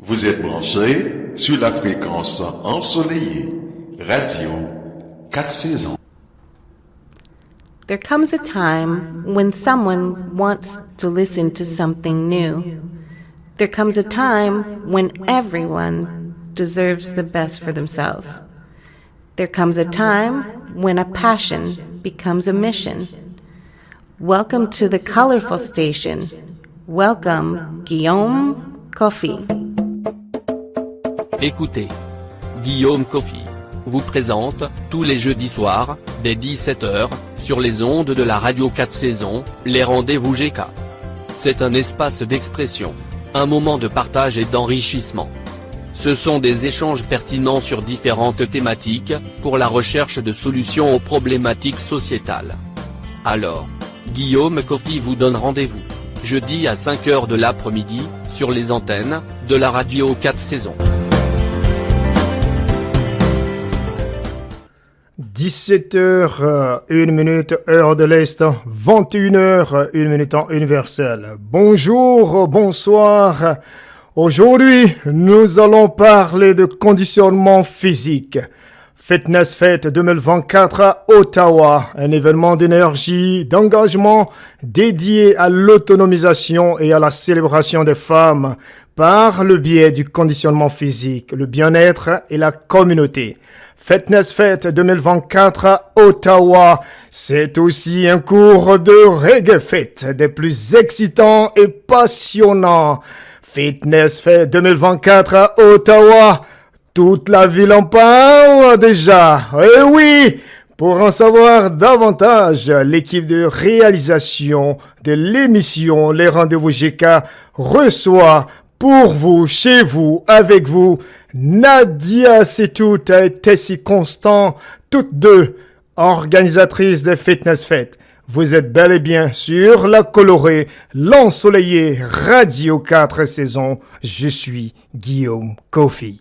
Vous êtes branchés sur la fréquence ensoleillée, radio 4 saisons. There comes a time when someone wants to listen to something new. There comes a time when everyone deserves the best for themselves. There comes a time when a passion becomes a mission. Welcome to the colorful station. Welcome, Guillaume Kofi. Écoutez, Guillaume Kofi vous présente, tous les jeudis soirs, dès 17h, sur les ondes de la radio 4 saisons, les rendez-vous GK. C'est un espace d'expression, un moment de partage et d'enrichissement. Ce sont des échanges pertinents sur différentes thématiques, pour la recherche de solutions aux problématiques sociétales. Alors, Guillaume Kofi vous donne rendez-vous, jeudi à 5h de l'après-midi, sur les antennes, de la radio 4 saisons. 17h, 1 minute, heure de l'Est, 21h, 1 minute temps universel. Bonjour, bonsoir. Aujourd'hui, nous allons parler de conditionnement physique. Fitness Fest 2024 à Ottawa, un événement d'énergie, d'engagement dédié à l'autonomisation et à la célébration des femmes par le biais du conditionnement physique, le bien-être et la communauté. Fitness Fest 2024 à Ottawa, c'est aussi un cours de reggae fête des plus excitants et passionnants. Fitness Fest 2024 à Ottawa, toute la ville en parle déjà. Eh oui! Pour en savoir davantage, l'équipe de réalisation de l'émission Les Rendez-vous GK reçoit pour vous, chez vous, avec vous, Nadia Setout et Tessie Constant, toutes deux organisatrices de Fitness Fest. Vous êtes bel et bien sur la colorée, l'ensoleillée Radio 4 saisons. Je suis Guillaume Kofi.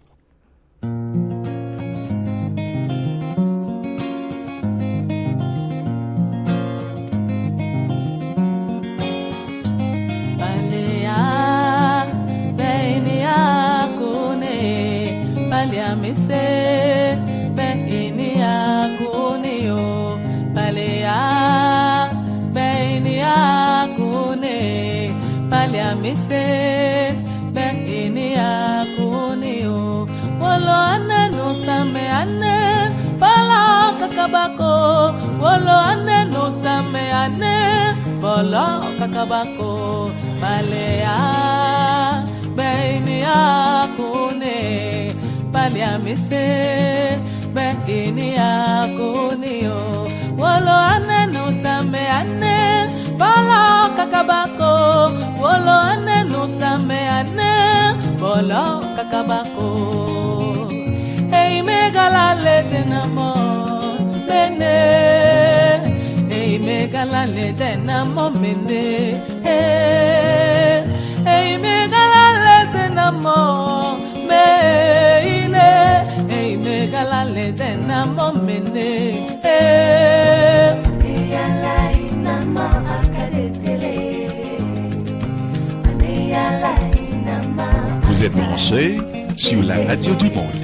Mise beini akune yo balea beini akune balea mise beini akune yo wolo ane no same ane bala kakabako wolo ane no same ane bala kakabako balea beini akune Balia mise beini akunio wolo ane no same ane bala kakabako wolo ane no same ane bala kakabako hey megala le denamo mene hey megala le denamo mene hey megala le denamo Hey, megala le dena momene. Vous êtes branchés sur la radio du monde.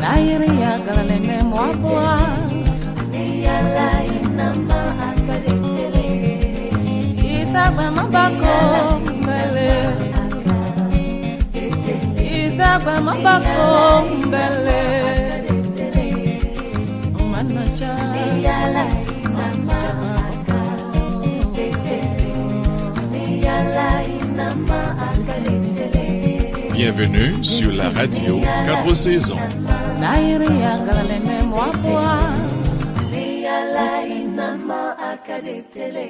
nairi ya galale me mwabwa Niyala inama akaretele isagba mabako mbele isagba mabako mbele manacha Niyala inama akaretele Niyala inama akaretele Bienvenue sur la radio 4 saisons. nairi ya galale me mwabwa Niyala inama akaretele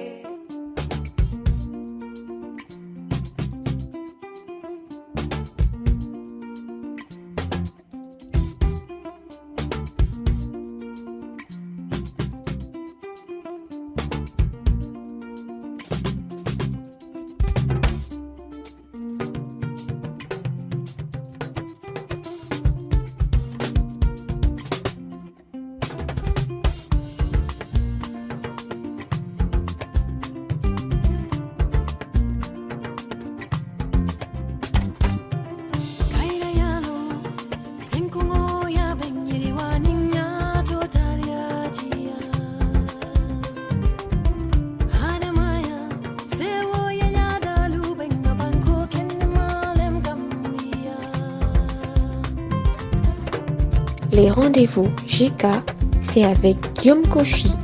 Les rendez-vous GK, c'est avec Guillaume Kofi.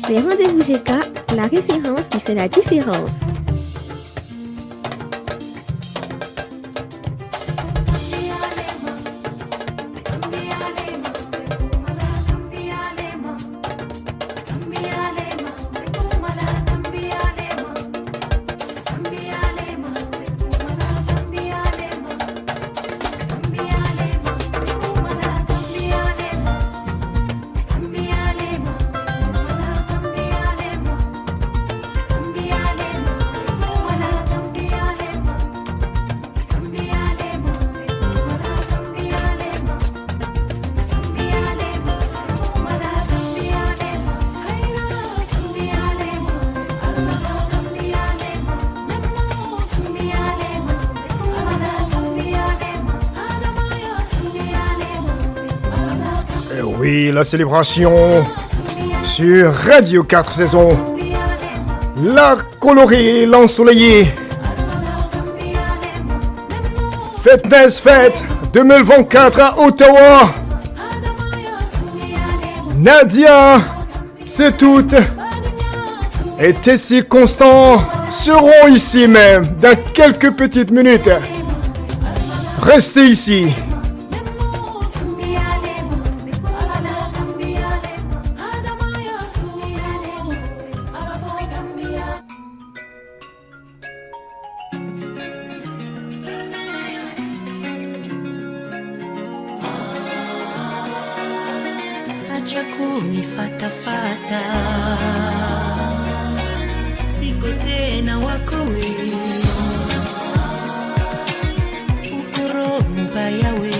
Les rendez-vous GK, la référence qui fait la différence. Oui, la célébration sur Radio 4 saisons. La colorée, l'ensoleillée. Fitness Fête 2024 à Ottawa. Nadia, c'est toutes. Et Tessie Constant seront ici même dans quelques petites minutes. Restez ici. Achakuni fata fata sikote na wakowe ukoro mubayawe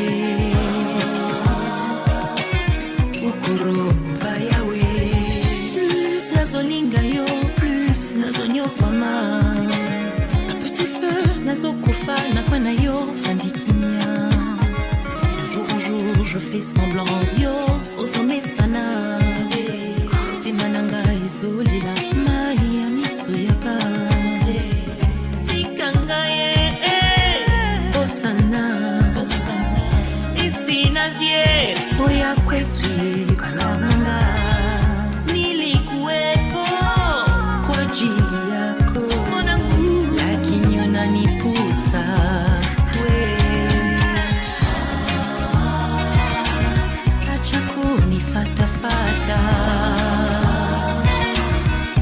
plus nazolinga yo plus nazonyo mama un petit feu nazokufa na kwa na yo fandikimia jour au jour je fais semblant yo osome sana te mananga isolila mai ya miso ya ba tikanga ye osana isina je oya kwesi balamanga nilikuwepo kwa ajili yako lakini unanipusa fata fata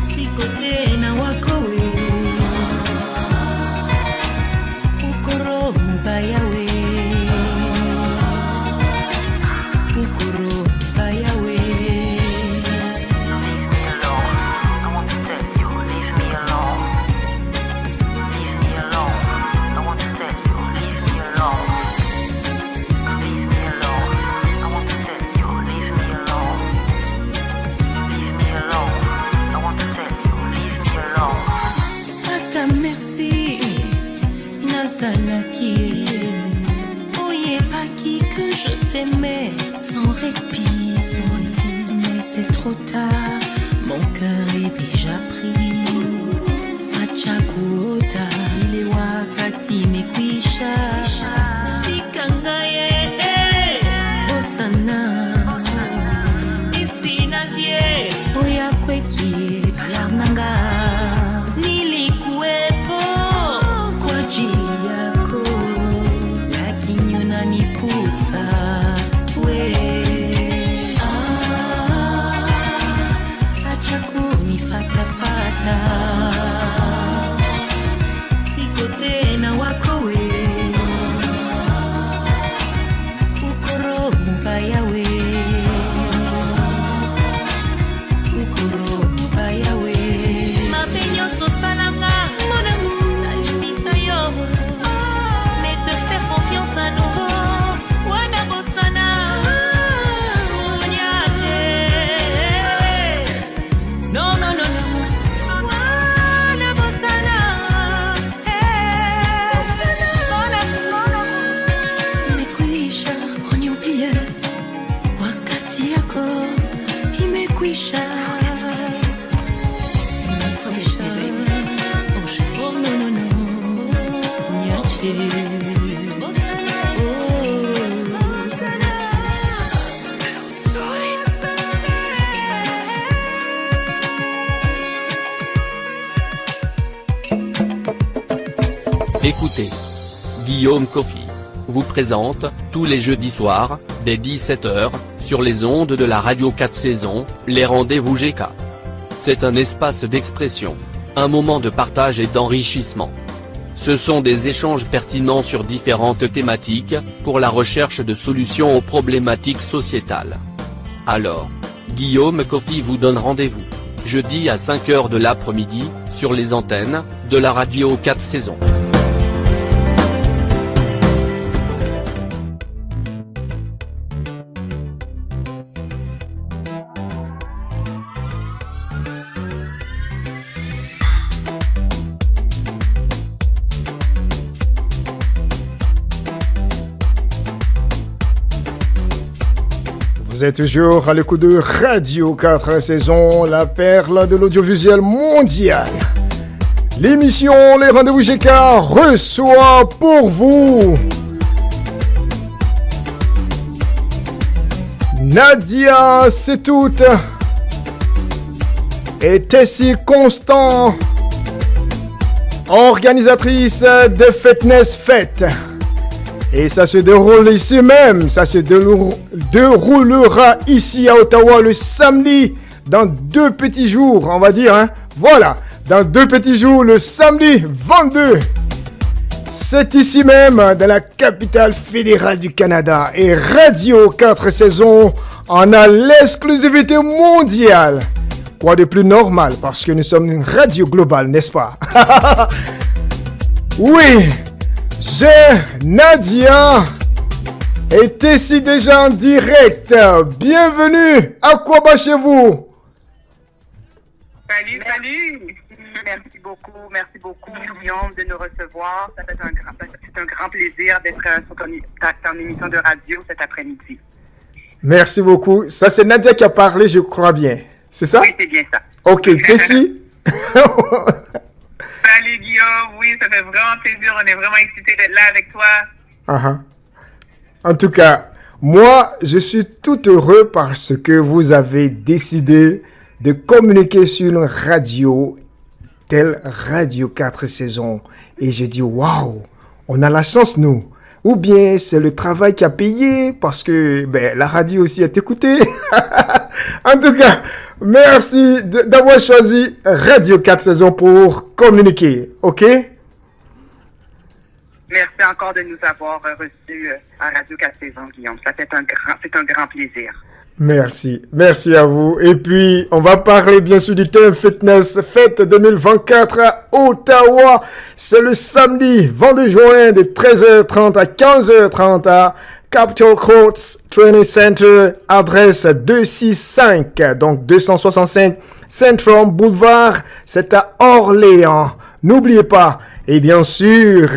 siko tena wakowe ukoro mubayawe ukoro mubayawe leave me alone. I want to tell you, leave me alone. Leave me alone. I want to tell you, leave me alone. Leave me alone. I want to tell you, leave me alone. Leave me alone. I want to tell you, leave me alone. Fata merci Nazalaki oyebaki que je t'aimais sans répit mais c'est trop tard mon cœur est déjà pris achakuota ile wakati mekwisha tikanga ye osana isina je oya kwesi balamanga nilikuwepo kwa ajili yako lakini unanipusa we acha kunifatafata siko tena wako we ukoro mubaya we ukoro mubaya we mapenyo sosalanga nalimisa yo mais te faire confiance à nouveau wana bosana non non non non wana bosana imekwisha uniubie wakati yako imekwisha. Oh non non non niache bosana bosana Écoutez, Guillaume Coffy vous présente, tous les jeudis soirs, dès 17h, sur les ondes de la radio 4 saisons, les rendez-vous GK. C'est un espace d'expression, un moment de partage et d'enrichissement. Ce sont des échanges pertinents sur différentes thématiques, pour la recherche de solutions aux problématiques sociétales. Alors, Guillaume Coffy vous donne rendez-vous, jeudi à 5h de l'après-midi, sur les antennes, de la radio 4 saisons. Vous êtes toujours à l'écoute de Radio 4 saisons, la perle de l'audiovisuel mondial. L'émission Les Rendez-vous GK reçoit pour vous Nadia Setout et Tessie Constant, organisatrice de Fitness Fête. Et ça se déroule ici même, ça se déroulera ici à Ottawa le samedi, dans 2 petits jours, on va dire, hein. Voilà, dans 2 petits jours, le samedi 22. C'est ici même, dans la capitale fédérale du Canada. Et Radio 4 saisons en a l'exclusivité mondiale. Quoi de plus normal, parce que nous sommes une radio globale, n'est-ce pas? Oui, Nadia est ici déjà en direct. Bienvenue à Quaba chez vous. Salut. Merci beaucoup, Guillaume, de nous recevoir. C'est un grand plaisir d'être sur ton émission de radio cet après-midi. Merci beaucoup. Ça, c'est Nadia qui a parlé, je crois bien. C'est ça? Oui, c'est bien ça. Ok, Tessie. Salut, Guillaume. Oui, ça fait vraiment plaisir. On est vraiment excités d'être là avec toi. En tout cas, moi, je suis tout heureux parce que vous avez décidé de communiquer sur une radio telle Radio 4 saisons. Et je dis, waouh, on a la chance, nous. Ou bien c'est le travail qui a payé parce que la radio aussi est écoutée. En tout cas, merci d'avoir choisi Radio 4 saisons pour communiquer, ok? Merci encore de nous avoir reçus à Radio 4 saisons, Guillaume. C'est un grand plaisir. Merci à vous. Et puis, on va parler bien sûr du thème Fitness Fête 2024 à Ottawa. C'est le samedi 22 juin de 13h30 à 15h30 à Capitol Courts Training Center, adresse 265, donc 265 Central Boulevard, c'est à Orléans. N'oubliez pas, et bien sûr,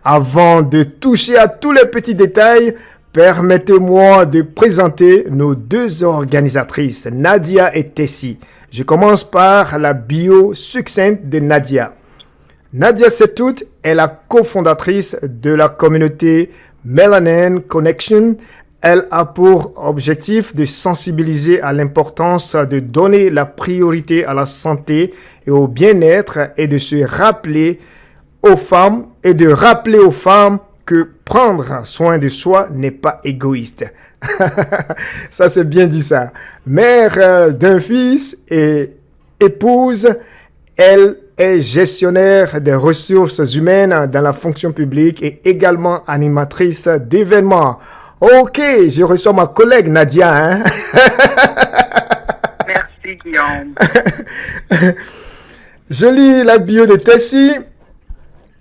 avant de toucher à tous les petits détails, permettez-moi de présenter nos 2 organisatrices, Nadia et Tessie. Je commence par la bio succincte de Nadia. Nadia Setout est la cofondatrice de la communauté Melanin Connection. Elle a pour objectif de sensibiliser à l'importance de donner la priorité à la santé et au bien-être et de se rappeler aux femmes que prendre soin de soi n'est pas égoïste. Ça, c'est bien dit ça. Mère d'un fils et épouse, elle est gestionnaire des ressources humaines dans la fonction publique et également animatrice d'événements. Ok, je reçois ma collègue Nadia. Hein? Merci, Guillaume. Je lis la bio de Tessie.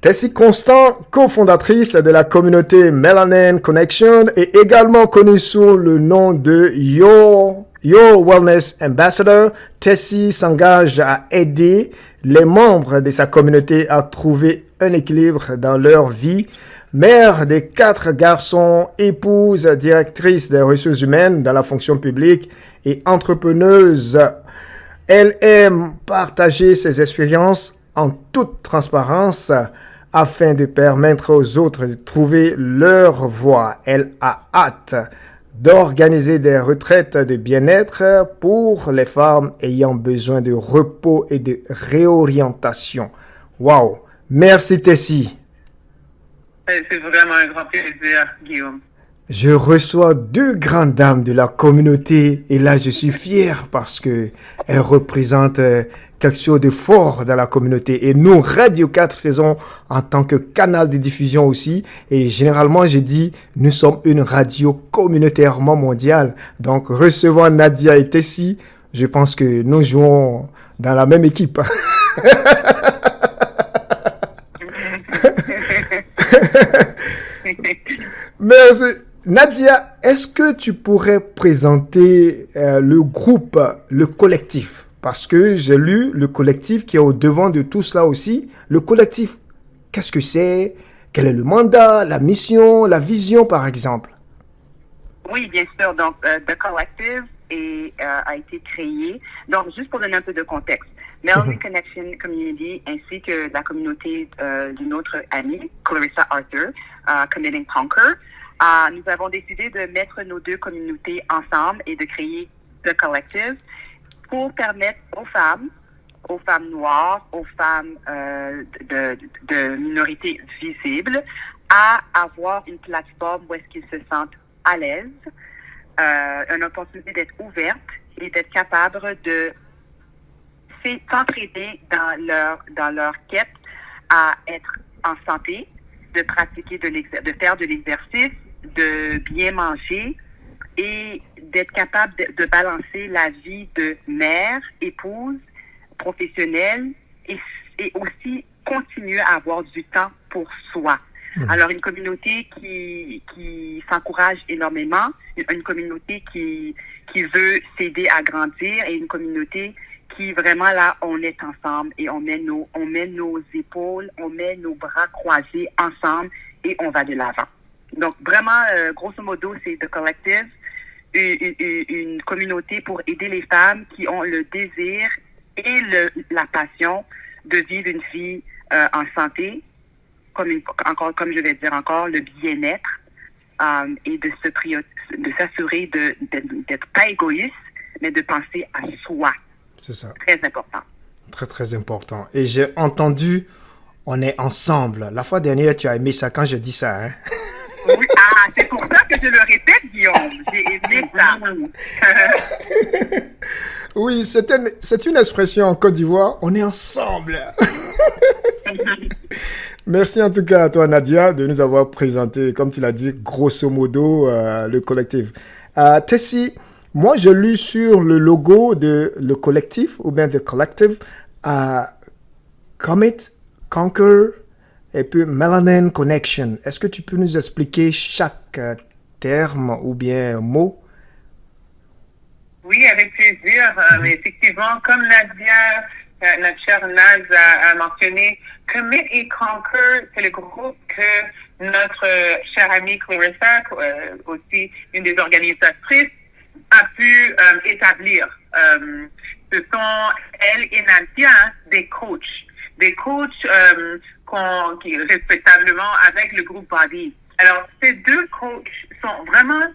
Tessie Constant, cofondatrice de la communauté Melanin Connection et également connue sous le nom de Your Wellness Ambassador. Tessie s'engage à aider les membres de sa communauté à trouver un équilibre dans leur vie. Mère de 4 garçons, épouse, directrice des ressources humaines dans la fonction publique et entrepreneuse, elle aime partager ses expériences en toute transparence afin de permettre aux autres de trouver leur voie. Elle a hâte d'organiser des retraites de bien-être pour les femmes ayant besoin de repos et de réorientation. Waouh! Merci Tessie. C'est vraiment un grand plaisir, Guillaume. Je reçois 2 grandes dames de la communauté et là je suis fier parce que elles représentent quelque chose de fort dans la communauté. Et nous, Radio 4 saisons, en tant que canal de diffusion aussi, et généralement je dis, nous sommes une radio communautairement mondiale. Donc recevant Nadia et Tessie, je pense que nous jouons dans la même équipe. Merci. Nadia, est-ce que tu pourrais présenter le groupe, le collectif? Parce que j'ai lu le collectif qui est au devant de tout cela aussi. Le collectif, qu'est-ce que c'est? Quel est le mandat, la mission, la vision par exemple? Oui, bien sûr. Donc, The Collective a été créé. Donc, juste pour donner un peu de contexte, Melanin Connection Community ainsi que la communauté d'une autre amie, Clarissa Arthur, Committing Conquer, nous avons décidé de mettre nos deux communautés ensemble et de créer The Collective pour permettre aux femmes noires, aux femmes de minorités visibles, à avoir une plateforme où est-ce qu'ils se sentent à l'aise, une opportunité d'être ouverte et d'être capable de s'entraider dans leur quête à être en santé, de pratiquer de faire de l'exercice, de bien manger et d'être capable de balancer la vie de mère, épouse, professionnelle et aussi continuer à avoir du temps pour soi. Alors, une communauté qui s'encourage énormément, une communauté qui veut s'aider à grandir et une communauté qui vraiment là, on est ensemble et on met nos épaules, on met nos bras croisés ensemble et on va de l'avant. Donc, vraiment, grosso modo, c'est The Collective, une communauté pour aider les femmes qui ont le désir et la passion de vivre une vie en santé, comme je vais dire encore, le bien-être et de s'assurer d'être pas égoïste, mais de penser à soi. C'est ça. Très important. Très, très important. Et j'ai entendu, on est ensemble. La fois dernière, tu as aimé ça quand je dis ça, hein? Oui, c'est pour ça que je le répète, Guillaume. J'ai aimé ça. Oui, c'est une expression en Côte d'Ivoire. On est ensemble. Merci en tout cas à toi, Nadia, de nous avoir présenté, comme tu l'as dit, grosso modo, le collectif. Tessie, moi, je lis sur le logo de le collectif, ou bien The Collective, Commit, Conquer, et puis Melanin Connection. Est-ce que tu peux nous expliquer chaque terme ou bien mot? Oui, avec plaisir. Effectivement, comme Nadia, notre chère Naz a mentionné, Commit et Conquer, c'est le groupe que notre chère amie Clarissa, aussi une des organisatrices, a pu établir. Ce sont, elle et Nadia, des coachs qui respectablement avec le groupe Body. Alors, ces deux coachs sont vraiment,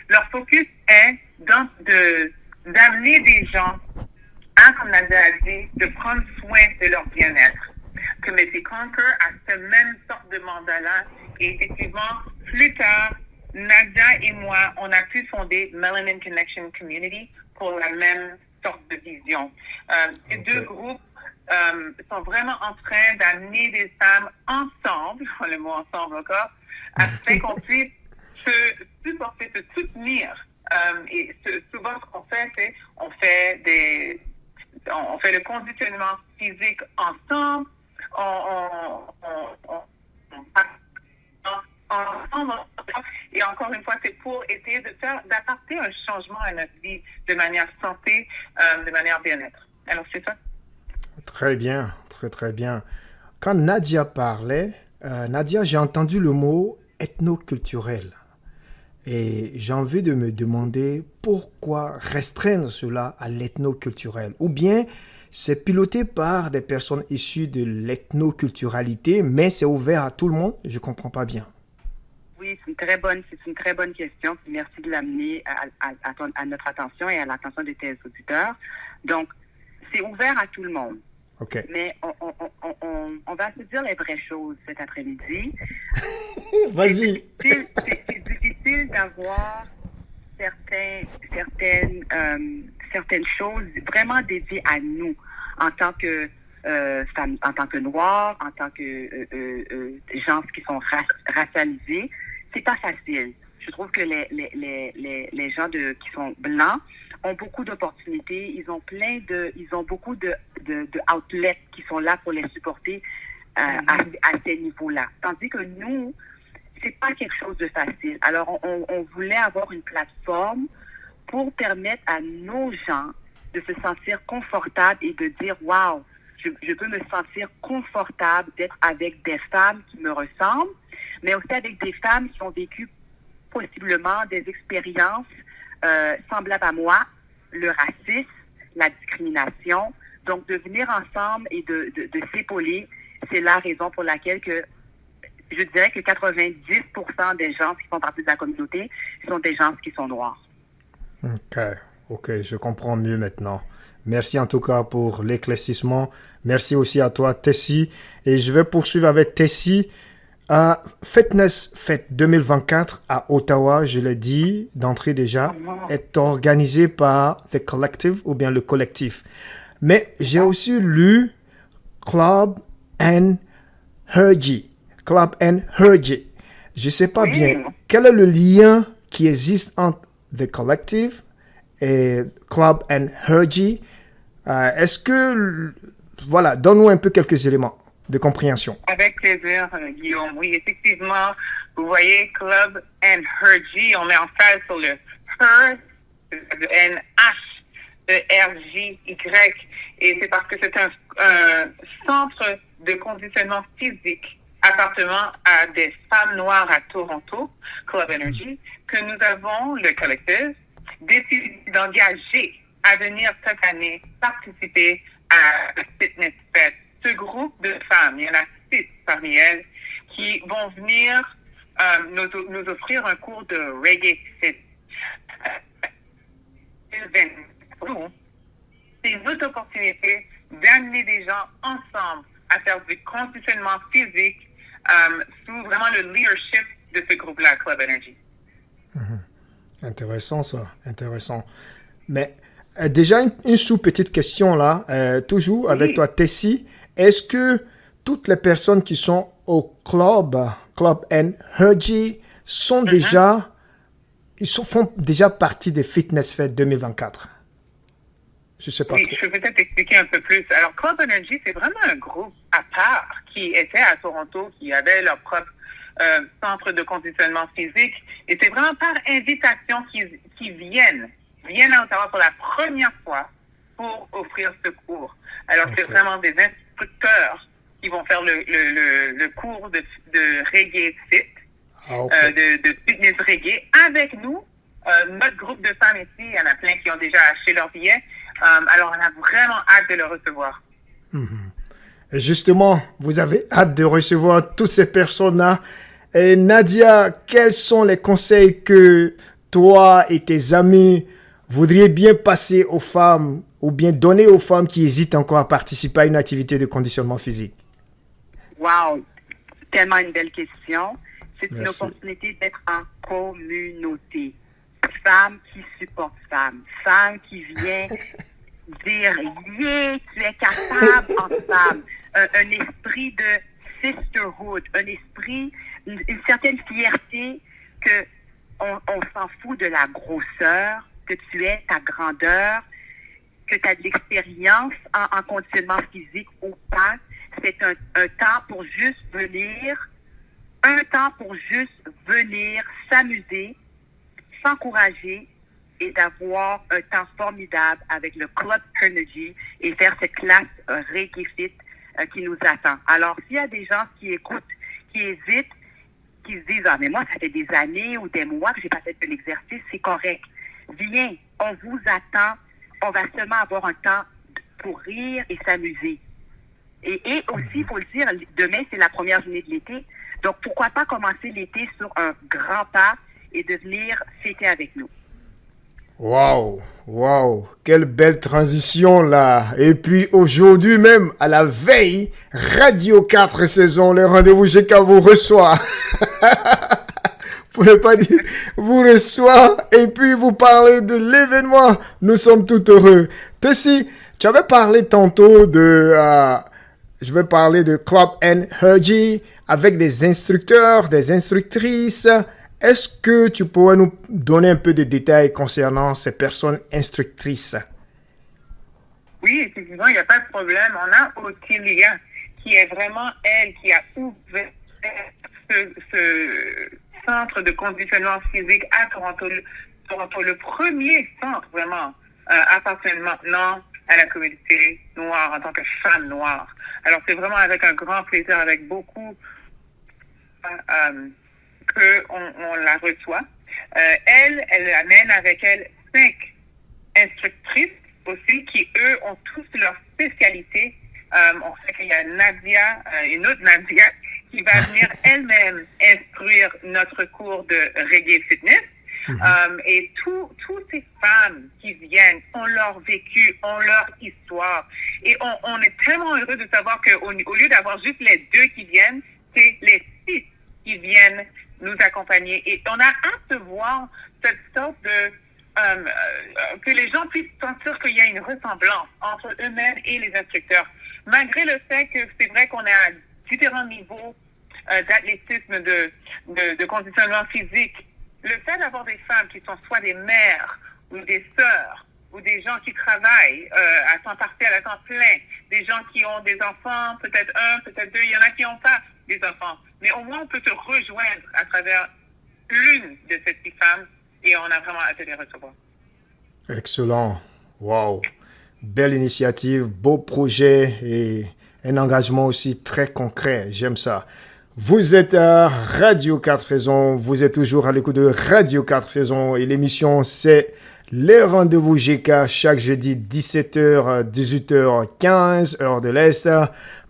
leur focus est d'amener des gens comme Nadia a dit, de prendre soin de leur bien-être. Commit et Conquer a ce même sorte de mandat-là. Et effectivement, plus tard, Nadia et moi, on a pu fonder Melanin Connection Community pour la même sorte de vision. Ces deux groupes sont vraiment en train d'amener des femmes ensemble, le mot ensemble encore, afin qu'on puisse se supporter, se soutenir. Et souvent, ce qu'on fait, c'est on fait le conditionnement physique ensemble, ensemble, et encore une fois, c'est pour essayer d'apporter un changement à notre vie de manière santé, de manière bien-être. Alors, c'est ça. Très bien, très très bien. Quand Nadia parlait, Nadia, j'ai entendu le mot ethnoculturel. Et j'ai envie de me demander pourquoi restreindre cela à l'ethnoculturel. Ou bien c'est piloté par des personnes issues de l'ethnoculturalité, mais c'est ouvert à tout le monde. Je ne comprends pas bien. Oui, c'est une très bonne question. Merci de l'amener à notre attention et à l'attention de tes auditeurs. Donc, c'est ouvert à tout le monde. Okay. Mais on va se dire les vraies choses cet après-midi. Vas-y. C'est difficile d'avoir certaines choses vraiment dédiées à nous en tant que femmes, en tant que noirs, en tant que gens qui sont racialisés. C'est pas facile. Je trouve que les gens qui sont blancs ont beaucoup d'opportunités. Ils ont beaucoup de outlets qui sont là pour les supporter à ces niveaux-là. Tandis que nous, c'est pas quelque chose de facile. Alors, on voulait avoir une plateforme pour permettre à nos gens de se sentir confortables et de dire, wow, je peux me sentir confortable d'être avec des femmes qui me ressemblent, mais aussi avec des femmes qui ont vécu possiblement des expériences semblables à moi, le racisme, la discrimination. Donc, de venir ensemble et de s'épauler, c'est la raison pour laquelle je dirais que 90% des gens qui font partie de la communauté sont des gens qui sont noirs. Ok, je comprends mieux maintenant. Merci en tout cas pour l'éclaircissement. Merci aussi à toi, Tessie. Et je vais poursuivre avec Tessie. Fitness Fête 2024 à Ottawa, je l'ai dit d'entrée déjà, est organisé par The Collective ou bien le collectif. Mais j'ai aussi lu Club and Hergy. Club and Hergy. Je ne sais pas bien. Quel est le lien qui existe entre The Collective et Club and Hergy? Est-ce que... Voilà, donne-nous un peu quelques éléments de compréhension. Avec plaisir, Guillaume. Oui, effectivement, vous voyez Club and Hergy, on met en phase sur le Her, le N-H-E-R-J-Y, et c'est parce que c'est un centre de conditionnement physique appartenant à des femmes noires à Toronto, Club Energy, que nous avons, le collectif, décidé d'engager à venir cette année participer à la Fitness Fest. Ce groupe de femmes, il y en a 6 parmi elles, qui vont venir nous offrir un cours de Reggae Fit. C'est une autre opportunité d'amener des gens ensemble à faire du conditionnement physique sous vraiment le leadership de ce groupe-là, Club Energy. Intéressant ça, intéressant. Mais déjà une sous-petite question là, toujours avec toi, Tessie. Est-ce que toutes les personnes qui sont au Club and Hergy sont font déjà partie des Fitness Fest 2024? Je sais pas trop. Je peux peut-être expliquer un peu plus. Alors, Club Energy, c'est vraiment un groupe à part qui était à Toronto, qui avait leur propre centre de conditionnement physique. Et c'est vraiment par invitation qu'ils viennent à Ottawa pour la première fois pour offrir ce cours. Alors, c'est vraiment des instructeurs qui vont faire le cours de Reggae Fit, de fitness reggae, avec nous. Notre groupe de femmes ici, il y en a plein qui ont déjà acheté leurs billets. Alors, on a vraiment hâte de le recevoir. Et justement, vous avez hâte de recevoir toutes ces personnes-là. Et Nadia, quels sont les conseils que toi et tes amis voudriez bien passer aux femmes ou bien donner aux femmes qui hésitent encore à participer à une activité de conditionnement physique? Wow, tellement une belle question. C'est une opportunité d'être en communauté. Femme qui supporte femme. Femme qui vient dire « Yeah, tu es capable en femme ». Un esprit de sisterhood, un esprit, une certaine fierté que on s'en fout de la grosseur, que tu es, ta grandeur, que tu as de l'expérience en conditionnement physique ou pas. C'est un temps pour juste venir, s'amuser, s'encourager et d'avoir un temps formidable avec le Club Energy et faire cette classe Reggae Fit qui nous attend. Alors, s'il y a des gens qui écoutent, qui hésitent, qui se disent « Ah, mais moi, ça fait des années ou des mois que j'ai pas fait de l'exercice, c'est correct. Viens, on vous attend. On va seulement avoir un temps pour rire et s'amuser. » Et aussi, il faut le dire, demain, c'est la première journée de l'été. Donc, pourquoi pas commencer l'été sur un grand pas et de venir fêter avec nous. Wow, quelle belle transition là. Et puis aujourd'hui même, à la veille, Radio 4 saison, le rendez-vous GK vous reçoit. Vous pouvez pas dire, vous reçoit et puis vous parlez de l'événement. Nous sommes tout heureux. Tessie, tu avais parlé tantôt de, je vais parler de Club and Hergy avec des instructeurs, des instructrices. Est-ce que tu pourrais nous donner un peu de détails concernant ces personnes instructrices? Oui, effectivement, il n'y a pas de problème. On a Ottilia, qui est vraiment elle qui a ouvert ce centre de conditionnement physique à Toronto, le premier centre vraiment appartient maintenant à la communauté noire en tant que femme noire. Alors, c'est vraiment avec un grand plaisir, avec beaucoup qu'on la reçoit. Elle amène avec elle 5 instructrices aussi qui, eux, ont tous leur spécialité. On sait qu'il y a Nadia, une autre Nadia, qui va venir elle-même instruire notre cours de reggae fitness. Et toutes ces femmes qui viennent ont leur vécu, ont leur histoire. Et on est tellement heureux de savoir qu'au lieu d'avoir juste les 2 qui viennent, c'est les 6 qui viennent nous accompagner. Et on a hâte de voir cette sorte de... que les gens puissent sentir qu'il y a une ressemblance entre eux-mêmes et les instructeurs. Malgré le fait que c'est vrai qu'on est à différents niveaux d'athlétisme, de conditionnement physique, le fait d'avoir des femmes qui sont soit des mères ou des sœurs ou des gens qui travaillent à temps partiel, à temps plein, des gens qui ont des enfants, peut-être 1, peut-être 2, il y en a qui n'ont pas des enfants. Mais au moins, on peut se rejoindre à travers l'une de ces 6 femmes et on a vraiment hâte de les recevoir. Excellent. Wow. Belle initiative, beau projet et un engagement aussi très concret. J'aime ça. Vous êtes à Radio 4 Saisons. Vous êtes toujours à l'écoute de Radio 4 Saisons et l'émission c'est les rendez-vous GK chaque jeudi 17h, 18h15, heure de l'Est,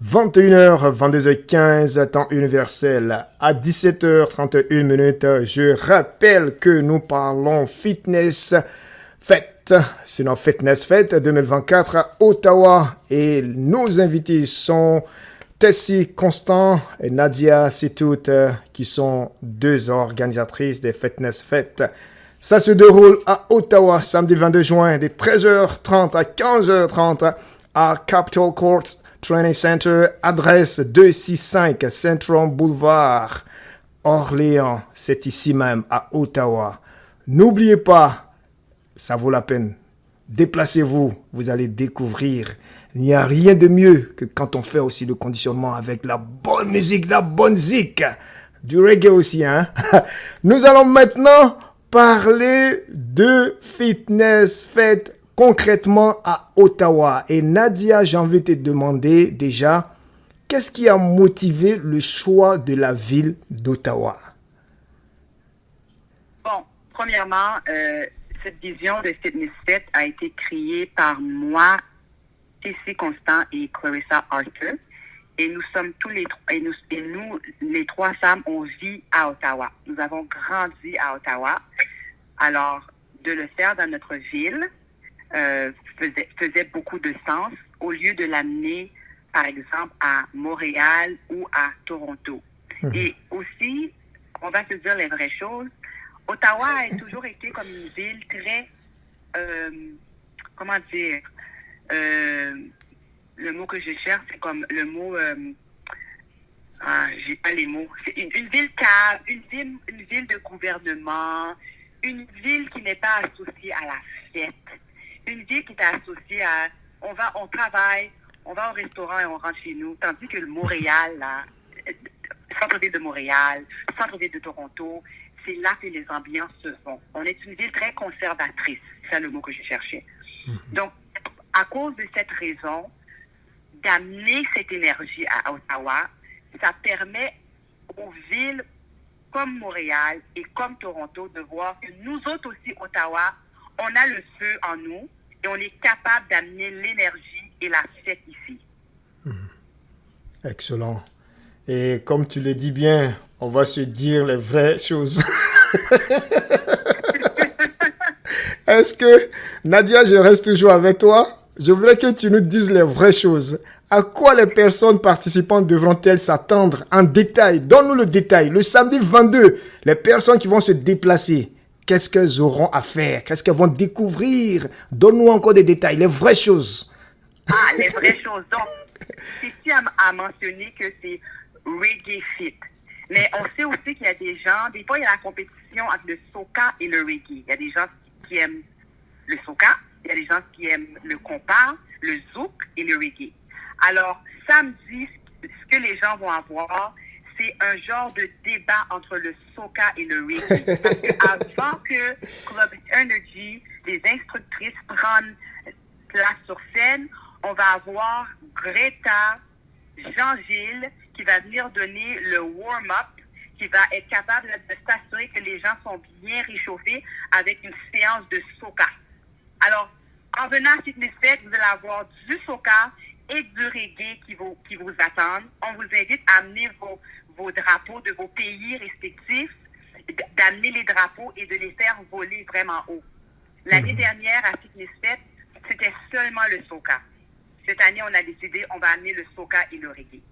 21h, 22h15, temps universel. À 17h31 minutes, je rappelle que nous parlons fitness fête. C'est notre Fitness Fête 2024 à Ottawa et nos invités sont Tessie Constant et Nadia Sitout qui sont 2 organisatrices des Fitness Fêtes. Ça se déroule à Ottawa samedi 22 juin de 13h30 à 15h30 à Capitol Court Training Center, adresse 265 Central Boulevard, Orléans. C'est ici même à Ottawa. N'oubliez pas, ça vaut la peine. Déplacez-vous, vous allez découvrir. Il n'y a rien de mieux que quand on fait aussi le conditionnement avec la bonne musique, la bonne zik. Du reggae aussi, hein. Nous allons maintenant parler de Fitness Fête concrètement à Ottawa. Et Nadia, j'ai envie de te demander déjà, qu'est-ce qui a motivé le choix de la ville d'Ottawa? Bon, premièrement, cette vision de Fitness Fête a été créée par moi, Tessie Constant et Clarissa Arthur. Et nous sommes tous les trois, et nous, les 3 femmes, on vit à Ottawa. Nous avons grandi à Ottawa. Alors, de le faire dans notre ville faisait beaucoup de sens au lieu de l'amener, par exemple, à Montréal ou à Toronto. Et aussi, on va se dire les vraies choses, Ottawa a toujours été comme une ville très, comment dire, le mot que je cherche, c'est comme le mot, j'ai pas les mots, c'est une ville calme, une ville de gouvernement, une ville qui n'est pas associée à la fête, une ville qui est associée à, on travaille, on va au restaurant et on rentre chez nous, tandis que le Montréal, là, centre-ville de Montréal, centre-ville de Toronto, c'est là que les ambiances se font. On est une ville très conservatrice, c'est le mot que je cherchais. Donc, à cause de cette raison, d'amener cette énergie à Ottawa, ça permet aux villes comme Montréal et comme Toronto de voir que nous autres aussi, Ottawa, on a le feu en nous et on est capable d'amener l'énergie et la fête ici. Excellent. Et comme tu le dis bien, on va se dire les vraies choses. Est-ce que, Nadia, je reste toujours avec toi? Je voudrais que tu nous dises les vraies choses. À quoi les personnes participantes devront-elles s'attendre en détail? Donne-nous le détail. Le samedi 22, les personnes qui vont se déplacer, qu'est-ce qu'elles auront à faire? Qu'est-ce qu'elles vont découvrir? Donne-nous encore des détails, les vraies choses. Ah, les vraies choses. Donc, Tessie a mentionné que c'est reggae fit. Mais on sait aussi qu'il y a des gens, des fois il y a la compétition entre le soca et le reggae. Il y a des gens qui aiment le soca, il y a des gens qui aiment le compas, le zouk et le reggae. Alors, samedi, ce que les gens vont avoir, c'est un genre de débat entre le soca et le reggae. Parce que avant que Club Energy, les instructrices prennent place sur scène, on va avoir Greta, Jean-Gilles, qui va venir donner le warm-up, qui va être capable de s'assurer que les gens sont bien réchauffés avec une séance de soca. Alors, en venant à Fitness Fest, vous allez avoir du soca et du reggae qui vous attendent. On vous invite à amener vos drapeaux de vos pays respectifs, d'amener les drapeaux et de les faire voler vraiment haut. L'année dernière, à Fitness Fest, c'était seulement le soca. Cette année, on a décidé, on va amener le soca et le reggae.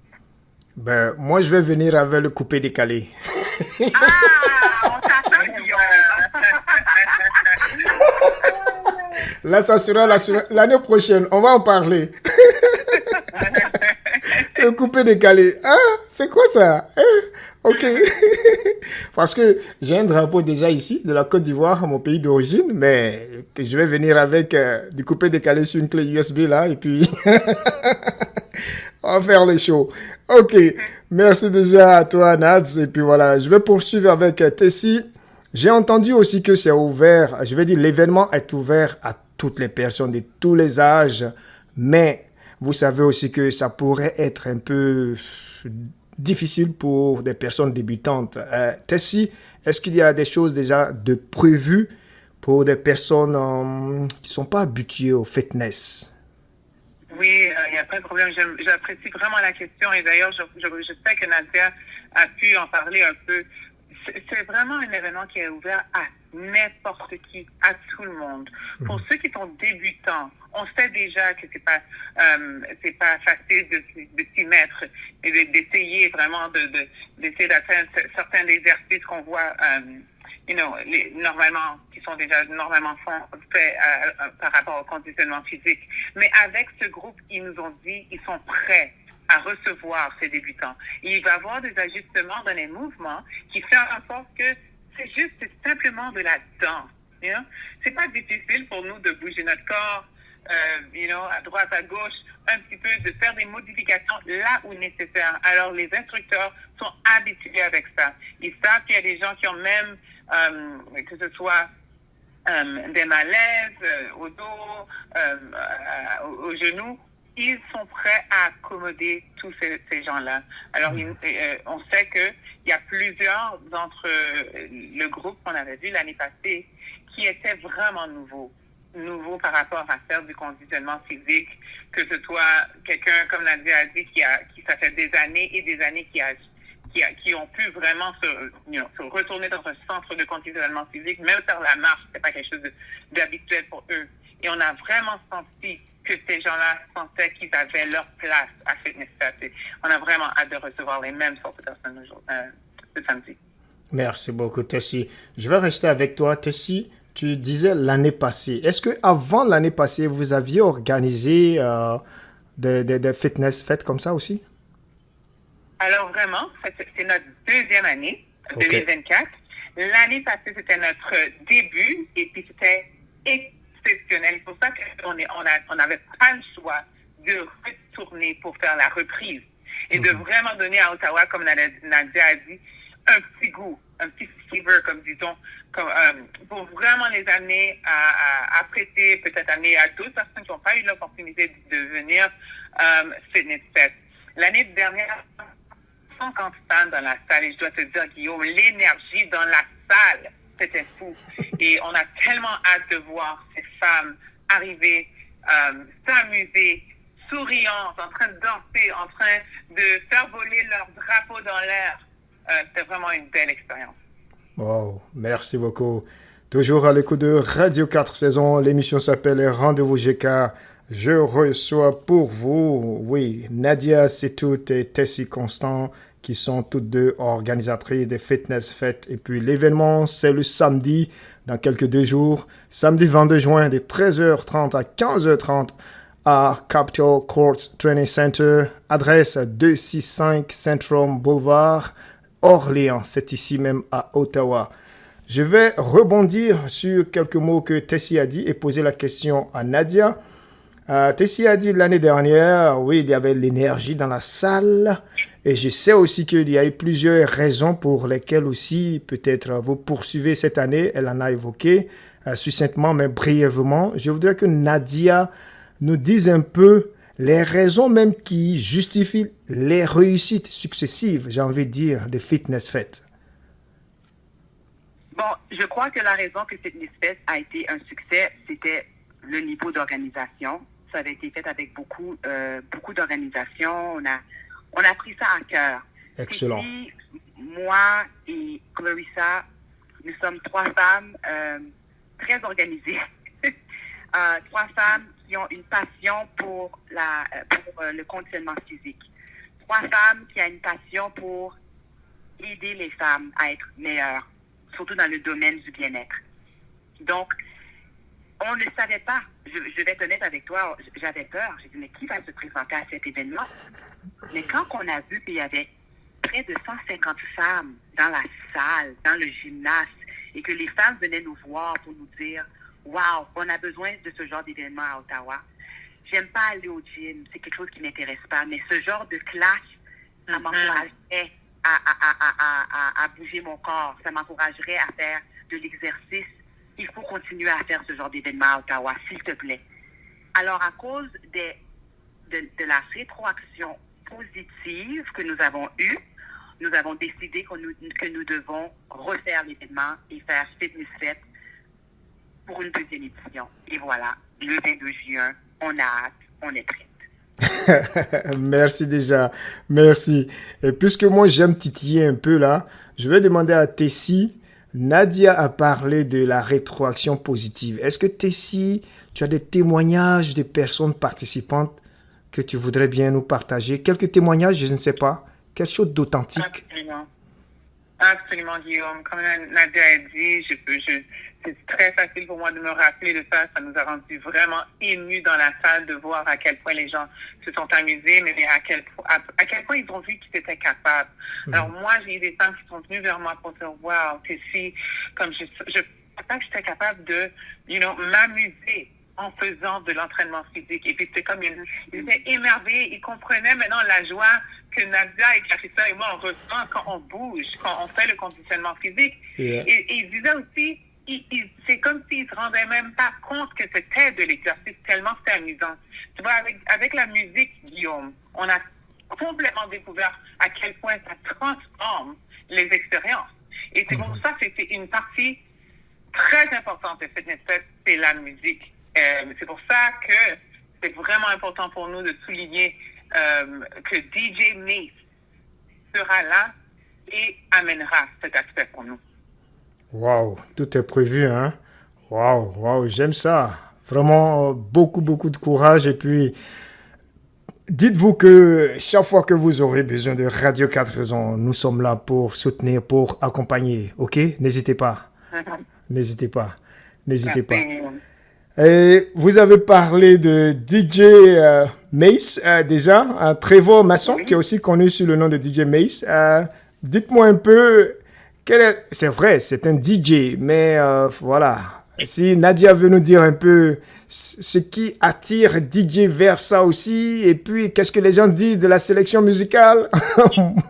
Ben, moi, je vais venir avec le coupé décalé. Ah, on s'attend, Guillaume. Là, ça sera l'année prochaine. On va en parler. Le coupé décalé. Ah, c'est quoi ça? Ok. Parce que j'ai un drapeau déjà ici, de la Côte d'Ivoire, mon pays d'origine, mais que je vais venir avec du coupé décalé sur une clé USB là, et puis on va faire le show. Ok. Merci déjà à toi, Nads. Et puis voilà, je vais poursuivre avec Tessie. J'ai entendu aussi que c'est ouvert, je vais dire, l'événement est ouvert à toutes les personnes de tous les âges, mais vous savez aussi que ça pourrait être un peu difficile pour des personnes débutantes. Tessie, est-ce qu'il y a des choses déjà de prévues pour des personnes qui ne sont pas habituées au fitness? Oui, il n'y a pas de problème. J'apprécie vraiment la question et d'ailleurs, je sais que Nadia a pu en parler un peu. C'est vraiment un événement qui est ouvert à n'importe qui, à tout le monde. Pour ceux qui sont débutants, on sait déjà que c'est pas facile de s'y mettre et d'essayer vraiment d'essayer d'atteindre certains exercices qu'on voit, normalement, qui sont déjà normalement faits par rapport au conditionnement physique. Mais avec ce groupe, ils nous ont dit, ils sont prêts à recevoir ces débutants. Et il va y avoir des ajustements dans les mouvements qui font en sorte que c'est simplement de la danse. You know? C'est pas difficile pour nous de bouger notre corps, à droite, à gauche, un petit peu, de faire des modifications là où nécessaire. Alors, les instructeurs sont habitués avec ça. Ils savent qu'il y a des gens qui ont même, que ce soit des malaises au dos, au genou, ils sont prêts à accommoder tous ces gens-là. Alors, on sait qu'il y a plusieurs d'entre le groupe qu'on avait vu l'année passée qui étaient vraiment nouveaux par rapport à faire du conditionnement physique, que ce soit quelqu'un, comme Nadia a dit, qui ça fait des années et des années qui ont pu vraiment se retourner dans un centre de conditionnement physique, même faire la marche, c'est pas quelque chose d'habituel pour eux. Et on a vraiment senti que ces gens-là sentaient qu'ils avaient leur place à Fitness Fest. On a vraiment hâte de recevoir les mêmes sortes de personnes ce samedi. Merci beaucoup, Tessie. Je vais rester avec toi, Tessie. Tu disais l'année passée. Est-ce qu'avant l'année passée, vous aviez organisé des Fitness Fest comme ça aussi? Alors vraiment, c'est notre deuxième année, 2024. L'année passée, c'était notre début et puis c'était exceptionnel. C'est pour ça qu'on n'avait pas le choix de retourner pour faire la reprise et de vraiment donner à Ottawa, comme Nadia a dit, un petit goût, un petit flavor, comme disons, pour vraiment les amener à prêter, peut-être amener à d'autres personnes qui n'ont pas eu l'opportunité de venir Fitness Fest. L'année dernière, 50 fans dans la salle, et je dois te dire, Guillaume, l'énergie dans la salle, c'était fou. Et on a tellement hâte de voir ces femmes arriver, s'amuser, souriantes, en train de danser, en train de faire voler leur drapeau dans l'air. C'était vraiment une belle expérience. Wow, merci beaucoup. Toujours à l'écoute de Radio 4 Saisons, l'émission s'appelle Rendez-vous GK. Je reçois pour vous, Nadia Setout et Tessie Constant, qui sont toutes deux organisatrices des Fitness Fest. Et puis l'événement, c'est le samedi, dans quelques 2 jours, samedi 22 juin, de 13h30 à 15h30 à Capital Court Training Center, adresse 265 Central Boulevard, Orléans, c'est ici même à Ottawa. Je vais rebondir sur quelques mots que Tessie a dit et poser la question à Nadia. Tessie a dit l'année dernière, il y avait l'énergie dans la salle. Et je sais aussi qu'il y a eu plusieurs raisons pour lesquelles aussi, peut-être, vous poursuivez cette année. Elle en a évoqué succinctement, mais brièvement. Je voudrais que Nadia nous dise un peu les raisons même qui justifient les réussites successives, j'ai envie de dire, des Fitness Fest. Bon, je crois que la raison que Fitness Fest a été un succès, c'était le niveau d'organisation. Ça avait été fait avec beaucoup d'organisations. On a pris ça à cœur. Excellent. Ici, moi et Clarissa, nous sommes 3 femmes très organisées. 3 femmes qui ont une passion pour le conditionnement physique. 3 femmes qui ont une passion pour aider les femmes à être meilleures, surtout dans le domaine du bien-être. Donc, on ne savait pas. Je vais être honnête avec toi, j'avais peur. J'ai dit, mais qui va se présenter à cet événement? Mais quand on a vu qu'il y avait près de 150 femmes dans la salle, dans le gymnase, et que les femmes venaient nous voir pour nous dire, wow, on a besoin de ce genre d'événement à Ottawa. J'aime pas aller au gym, c'est quelque chose qui m'intéresse pas, mais ce genre de classe, ça m'encouragerait à bouger mon corps, ça m'encouragerait à faire de l'exercice. Il faut continuer à faire ce genre d'événement à Ottawa, s'il te plaît. Alors, à cause de la rétroaction positive que nous avons eue, nous avons décidé que nous devons refaire l'événement et faire Fitness Fest pour une deuxième édition. Et voilà, le 22 juin, on a hâte, on est prête. Merci déjà, merci. Et puisque moi j'aime titiller un peu là, je vais demander à Tessie. Nadia a parlé de la rétroaction positive. Est-ce que Tessie, tu as des témoignages de personnes participantes que tu voudrais bien nous partager? Quelques témoignages, je ne sais pas. Quelque chose d'authentique. Absolument. Absolument, Guillaume. Comme Nadia a dit, c'est très facile pour moi de me rappeler de ça. Ça nous a rendu vraiment émus dans la salle de voir à quel point les gens se sont amusés, mais à quel point ils ont vu qu'ils étaient capables. Alors moi, j'ai eu des femmes qui sont venues vers moi pour dire, wow, que si, comme je pas que j'étais capable de, m'amuser en faisant de l'entraînement physique. Et puis c'est comme ils étaient émerveillés, ils comprenaient maintenant la joie que Nadia et Clarissa et moi on ressent quand on bouge, quand on fait le conditionnement physique. Yeah. Et ils disaient aussi, c'est comme s'ils ne se rendaient même pas compte que c'était de l'exercice, tellement c'est amusant. Tu vois, avec la musique, Guillaume, on a complètement découvert à quel point ça transforme les expériences. Et c'est pour ça que c'était une partie très importante de Fitness Fest, c'est la musique. C'est pour ça que c'est vraiment important pour nous de souligner que DJ Mace sera là et amènera cet aspect pour nous. Waouh, tout est prévu, hein? Waouh, j'aime ça. Vraiment, beaucoup de courage. Et puis, dites-vous que chaque fois que vous aurez besoin de Radio 4 Saisons, nous sommes là pour soutenir, pour accompagner. OK? N'hésitez pas. N'hésitez pas. Et vous avez parlé de DJ Mace, déjà, Trevor Masson, qui est aussi connu sous le nom de DJ Mace. Dites-moi un peu, c'est vrai, c'est un DJ, mais voilà, si Nadia veut nous dire un peu ce qui attire DJ vers ça aussi, et puis qu'est-ce que les gens disent de la sélection musicale.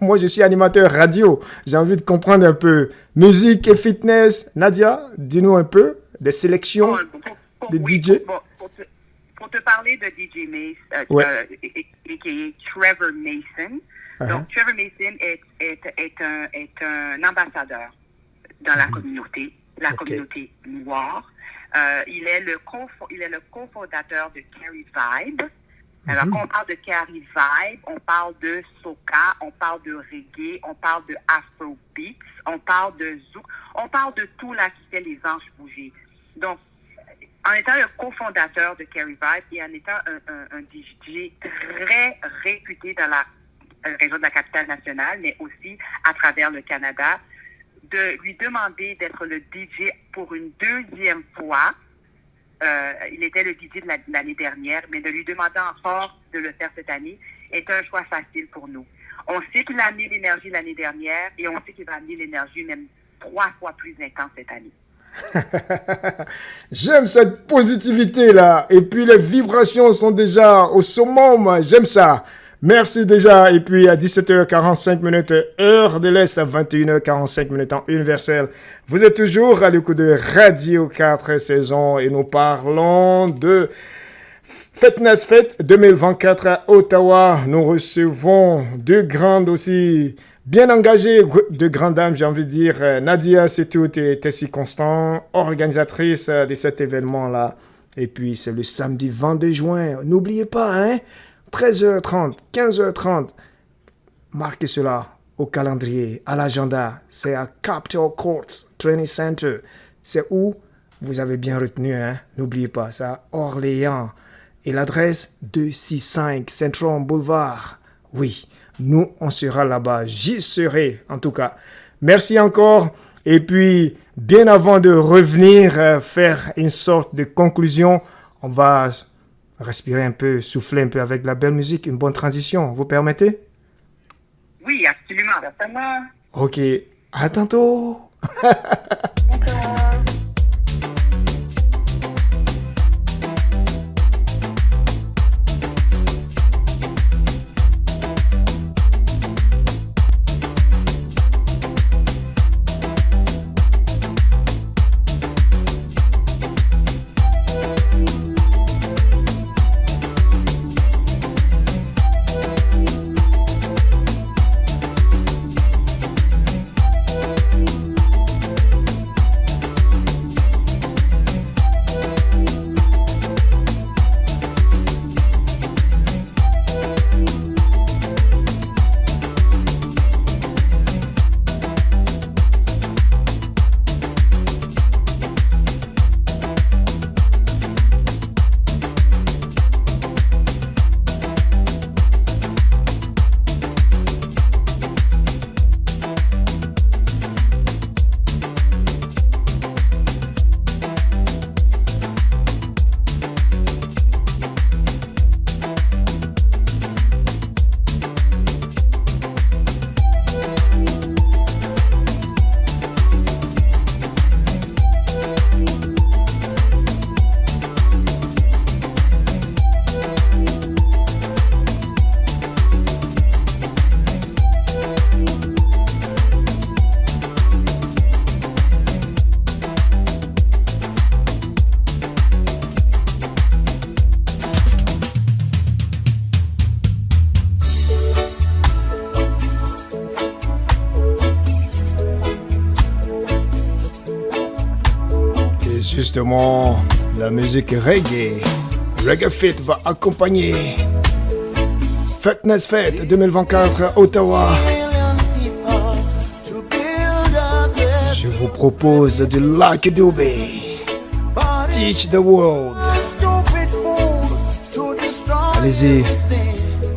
Moi, je suis animateur radio, j'ai envie de comprendre un peu musique et fitness. Nadia, dis-nous un peu des sélections de DJ. Pour te parler de DJ Mace, a.k.a. Trevor Mason. Donc, Trevor Mason est un ambassadeur dans la communauté, communauté noire. Il est le cofondateur de Carry Vibe. Alors, quand on parle de Carry Vibe, on parle de soca, on parle de reggae, on parle de afrobeats, on parle de zouk, on parle de tout là qui fait les anges bouger. Donc, en étant le cofondateur de Carry Vibe et en étant un DJ très réputé dans la région de la capitale nationale, mais aussi à travers le Canada, de lui demander d'être le DJ pour une deuxième fois. Il était le DJ de l'année dernière, mais de lui demander encore de le faire cette année est un choix facile pour nous. On sait qu'il a amené l'énergie l'année dernière et on sait qu'il va amener l'énergie même 3 fois plus intense cette année. J'aime cette positivité là, et puis les vibrations sont déjà au summum. J'aime ça. Merci déjà. Et puis à 17h45 heure de l'Est, à 21h45 temps universel, vous êtes toujours à l'écoute de Radio 4 Saisons et nous parlons de Fitness Fest 2024 à Ottawa. Nous recevons 2 grandes aussi bien engagée, de grande dame, j'ai envie de dire. Nadia Setout et Tessie Constant, organisatrice de cet événement-là. Et puis, c'est le samedi 22 juin. N'oubliez pas, hein, 13h30, 15h30. Marquez cela au calendrier, à l'agenda. C'est à Capitol Courts Training Center. C'est où? Vous avez bien retenu, hein? N'oubliez pas, c'est à Orléans. Et l'adresse 265 Central Boulevard. Oui, nous, on sera là-bas. J'y serai, en tout cas. Merci encore. Et puis, bien avant de revenir faire une sorte de conclusion, on va respirer un peu, souffler un peu avec de la belle musique. Une bonne transition, vous permettez? Oui, absolument. Certainement. Ok, à tantôt. Justement, la musique reggae. Reggae Fit va accompagner Fitness Fête 2024 à Ottawa. Je vous propose de Lucky Dube. Teach the world. Allez-y,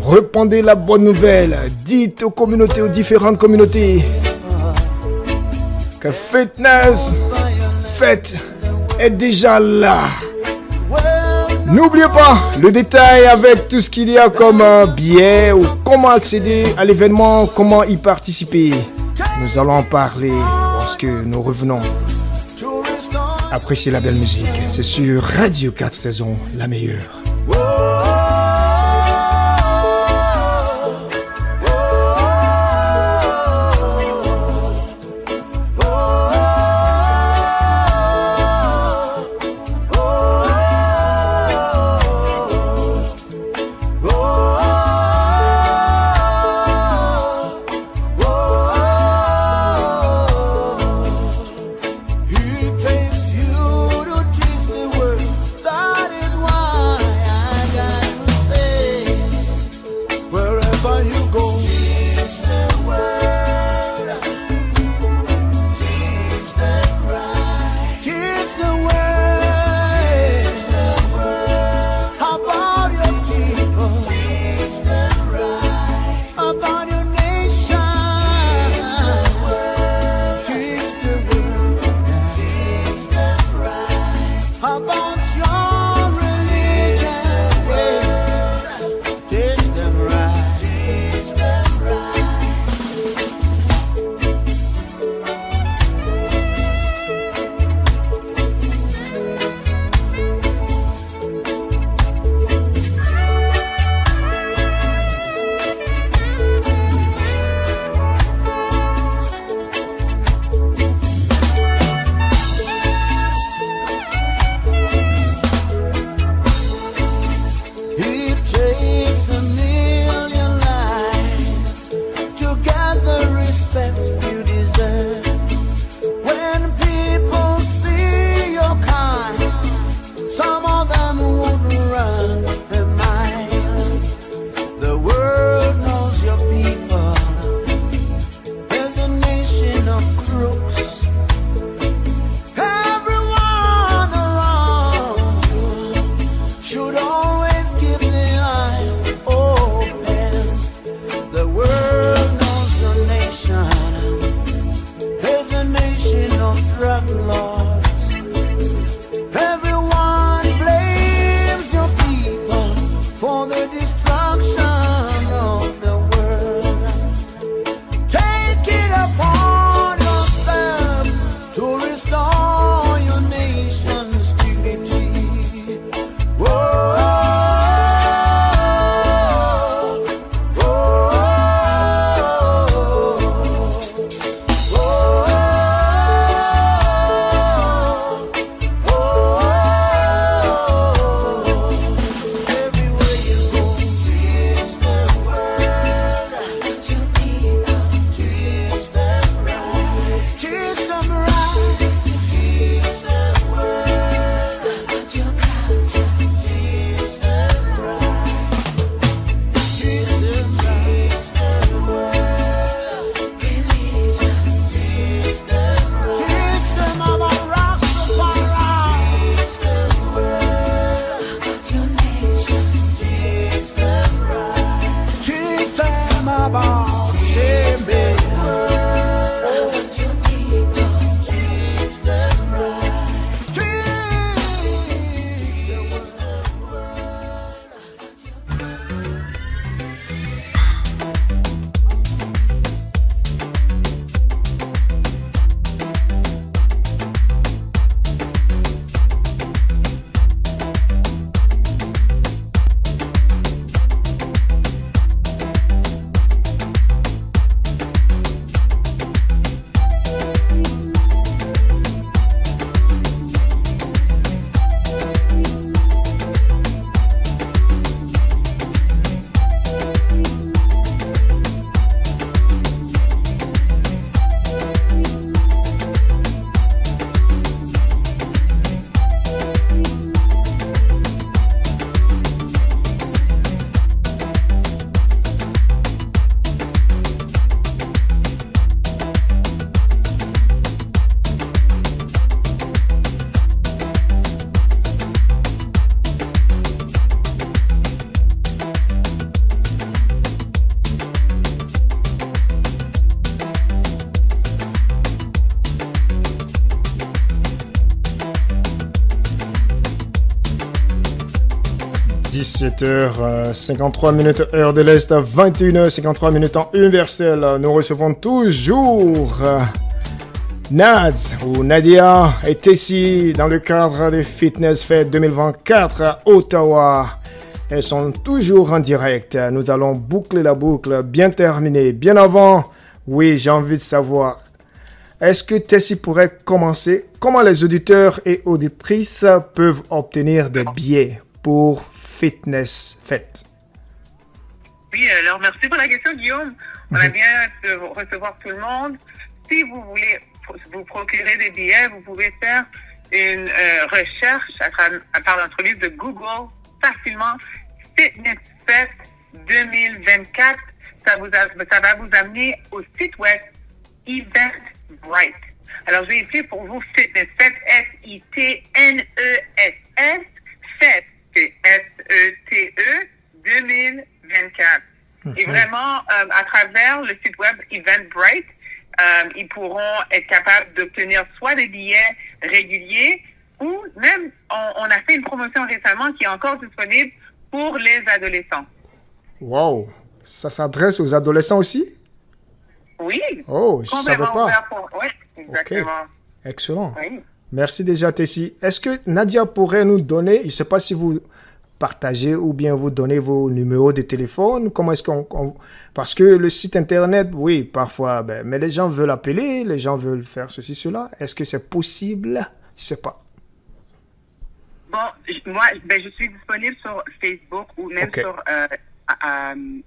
répandez la bonne nouvelle. Dites aux communautés, aux différentes communautés que Fitness Fête est déjà là. N'oubliez pas le détail avec tout ce qu'il y a comme billets ou comment accéder à l'événement, comment y participer. Nous allons en parler lorsque nous revenons. Appréciez la belle musique. C'est sur Radio 4 Saisons, la meilleure. It takes you to teach the world. That is why I got 17h53 minutes heure de l'Est, 21h53 minutes en universel. Nous recevons toujours Nads ou Nadia et Tessie dans le cadre des Fitness Fest 2024 à Ottawa. Elles sont toujours en direct. Nous allons boucler la boucle, bien terminée, bien avant. Oui, j'ai envie de savoir. Est-ce que Tessie pourrait commencer? Comment les auditeurs et auditrices peuvent obtenir des billets pour Fitness Fest? Oui, alors merci pour la question, Guillaume. On a bien de recevoir tout le monde. Si vous voulez vous procurer des billets, vous pouvez faire une recherche par l'entremise de Google facilement. Fitness Fest 2024. Ça va vous amener au site web Eventbrite. Alors, je vais écrire pour vous Fitness Fest, F-I-T-N-E-S-S, Fest, S-E-T-E, 2024. Et vraiment, à travers le site web Eventbrite, ils pourront être capables d'obtenir soit des billets réguliers ou même, on a fait une promotion récemment qui est encore disponible pour les adolescents. Wow! Ça s'adresse aux adolescents aussi? Oui. Oh, je ne savais pas. Oui, exactement. Okay. Excellent. Oui. Merci déjà, Tessie. Est-ce que Nadia pourrait nous donner, je ne sais pas si vous partagez ou bien vous donnez vos numéros de téléphone, comment est-ce qu'on... Parce que le site internet, oui, parfois, mais les gens veulent appeler, les gens veulent faire ceci, cela. Est-ce que c'est possible? Je ne sais pas. Bon, moi, je suis disponible sur Facebook ou même sur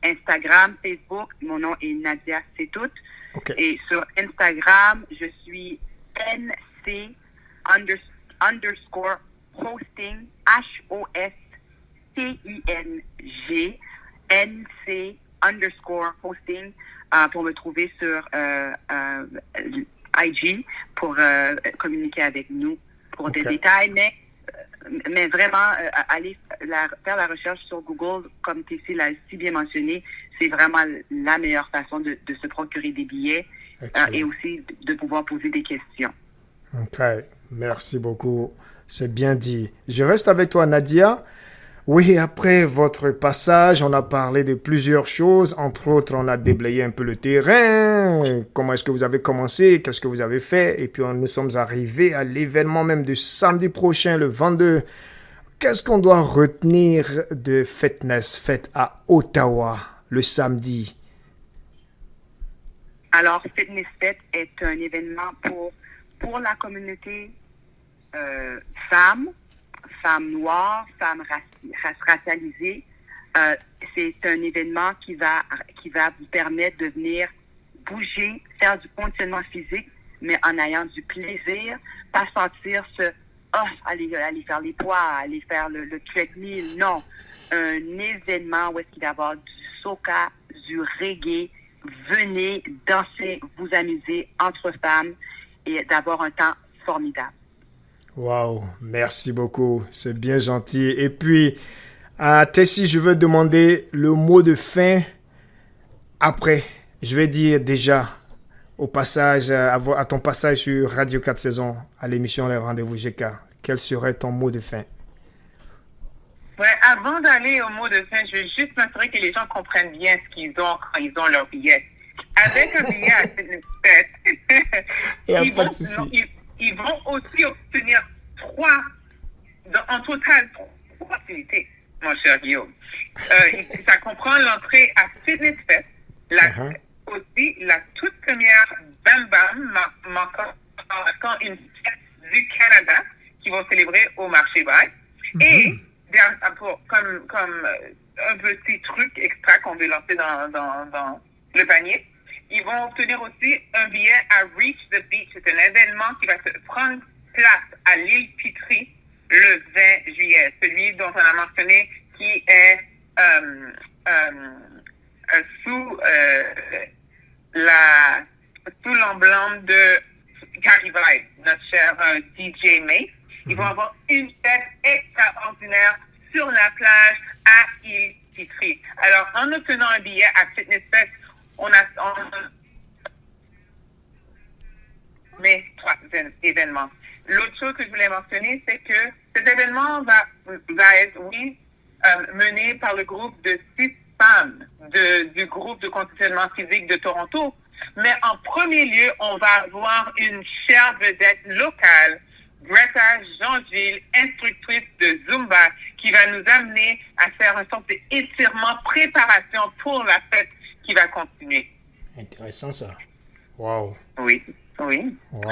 Instagram, Facebook. Mon nom est Nadia C'est Tout. Okay. Et sur Instagram, je suis NC underscore hosting, H-O-S-T-I-N-G, NC underscore hosting, pour me trouver sur IG pour communiquer avec nous pour des détails. Mais vraiment, aller faire la recherche sur Google, comme Tessie l'a si bien mentionné, c'est vraiment la meilleure façon de se procurer des billets et aussi de pouvoir poser des questions. Ok, merci beaucoup. C'est bien dit. Je reste avec toi, Nadia. Oui, après votre passage, on a parlé de plusieurs choses. Entre autres, on a déblayé un peu le terrain. Comment est-ce que vous avez commencé? Qu'est-ce que vous avez fait? Et puis, nous sommes arrivés à l'événement même de samedi prochain, le 22. Qu'est-ce qu'on doit retenir de Fitness Fest à Ottawa, le samedi? Alors, Fitness Fest est un événement pour la communauté femmes noires, femmes racialisées. C'est un événement qui va vous permettre de venir bouger, faire du conditionnement physique, mais en ayant du plaisir, pas sentir aller faire les poids, aller faire le treadmill. Non, un événement où est-ce qu'il va y avoir du soca, du reggae. Venez danser, vous amuser entre femmes et d'avoir un temps formidable. Wow, merci beaucoup, c'est bien gentil. Et puis, à Tessie, je veux demander le mot de fin. Après, je vais dire déjà au passage, à ton passage sur Radio 4 Saisons, à l'émission Les Rendez-vous GK, quel serait ton mot de fin? Ouais, avant d'aller au mot de fin, je veux juste m'assurer que les gens comprennent bien ce qu'ils ont quand ils ont leur billet. Avec un billet à Fitness Fest, ils vont aussi obtenir en total trois activités, mon cher Guillaume. Ça comprend l'entrée à Fitness Fest, aussi la toute première Bam Bam marquant une fête du Canada qui vont célébrer au marché Bail. Et comme un petit truc extra qu'on veut lancer dans le panier, ils vont obtenir aussi un billet à Reach the Beach. C'est un événement qui va se prendre place à l'île Pitry le 20 juillet. Celui dont on a mentionné qui est sous l'emblème de Carrie Vibe, notre cher DJ Mace. Ils vont avoir une fête extraordinaire sur la plage à île Pitry. Alors, en obtenant un billet à Fitness Fest, on met 3 événements. L'autre chose que je voulais mentionner, c'est que cet événement va être, oui, menée par le groupe de 6 femmes du groupe de conditionnement physique de Toronto. Mais en premier lieu, on va avoir une chère vedette locale, Greta Jeanville, instructrice de Zumba, qui va nous amener à faire un sorte d'étirement, préparation pour la fête qui va continuer. Intéressant ça. Wow. Oui. Wow.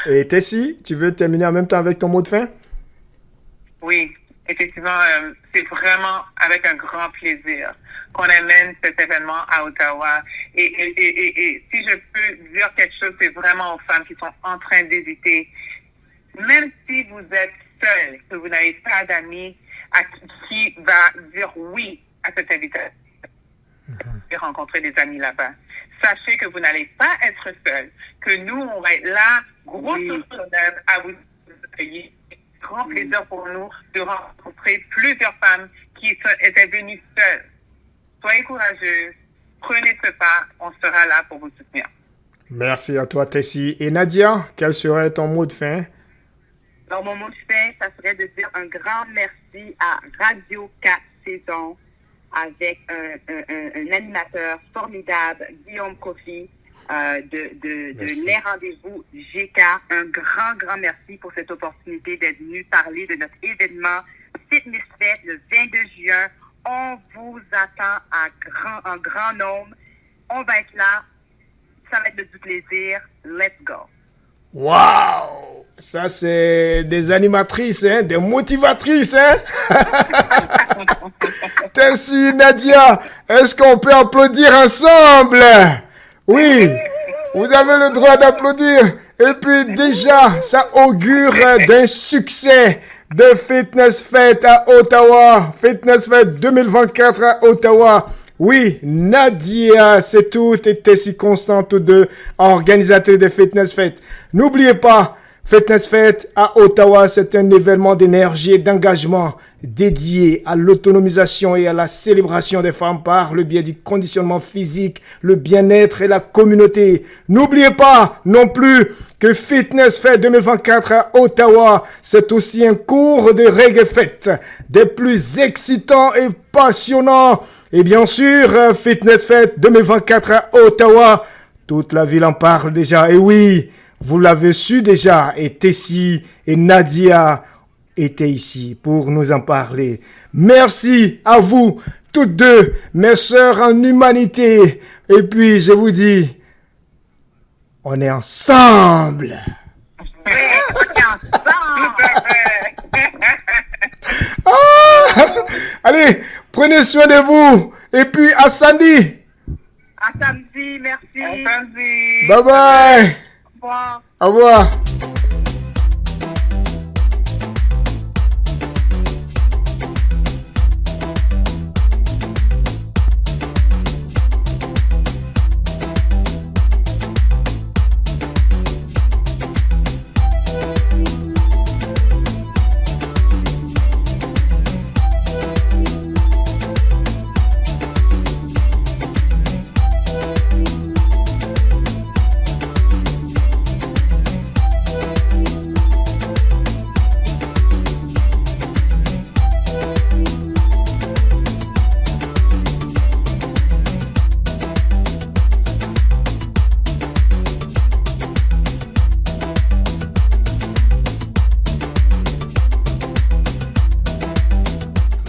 Et Tessie, tu veux terminer en même temps avec ton mot de fin? Oui, effectivement, c'est vraiment avec un grand plaisir qu'on amène cet événement à Ottawa. Et si je peux dire quelque chose, c'est vraiment aux femmes qui sont en train d'hésiter. Même si vous êtes seul, que vous n'avez pas d'amis qui va dire oui à cette invitation, et rencontrer des amis là-bas. Sachez que vous n'allez pas être seul, que nous, on va être là, gros sourire à vous accueillir. Grand plaisir pour nous de rencontrer plusieurs femmes qui étaient venues seules. Soyez courageuses, prenez ce pas, on sera là pour vous soutenir. Merci à toi, Tessie. Et Nadia, quel serait ton mot de fin? Alors, mon mot de fin, ça serait de dire un grand merci à Radio 4 Saisons avec un animateur formidable, Guillaume Coffey, de Les Rendez-vous GK. Un grand merci pour cette opportunité d'être venu parler de notre événement Fitness Fest le 22 juin. On vous attend en grand nombre. On va être là. Ça va être du plaisir. Let's go. Wow! Ça, c'est des animatrices, hein? Des motivatrices, hein? Tessie, Nadia, est-ce qu'on peut applaudir ensemble? Oui, vous avez le droit d'applaudir. Et puis déjà, ça augure d'un succès de Fitness Fest à Ottawa. Fitness Fest 2024 à Ottawa. Oui, Nadia, c'est tout, et Tessie Constant, tous deux organisateurs de Fitness Fest. N'oubliez pas, Fitness Fest à Ottawa, c'est un événement d'énergie et d'engagement dédié à l'autonomisation et à la célébration des femmes par le biais du conditionnement physique, le bien-être et la communauté. N'oubliez pas non plus que Fitness Fest 2024 à Ottawa, c'est aussi un cours de Reggae Fest, des plus excitants et passionnants. Et bien sûr, Fitness Fest 2024 à Ottawa, toute la ville en parle déjà. Et oui, vous l'avez su déjà, et Tessie et Nadia étaient ici pour nous en parler. Merci à vous, toutes deux, mes sœurs en humanité. Et puis, je vous dis, on est ensemble. Allez, prenez soin de vous. Et puis, à samedi. À samedi, merci. À samedi. Bye bye. Au revoir. Au revoir.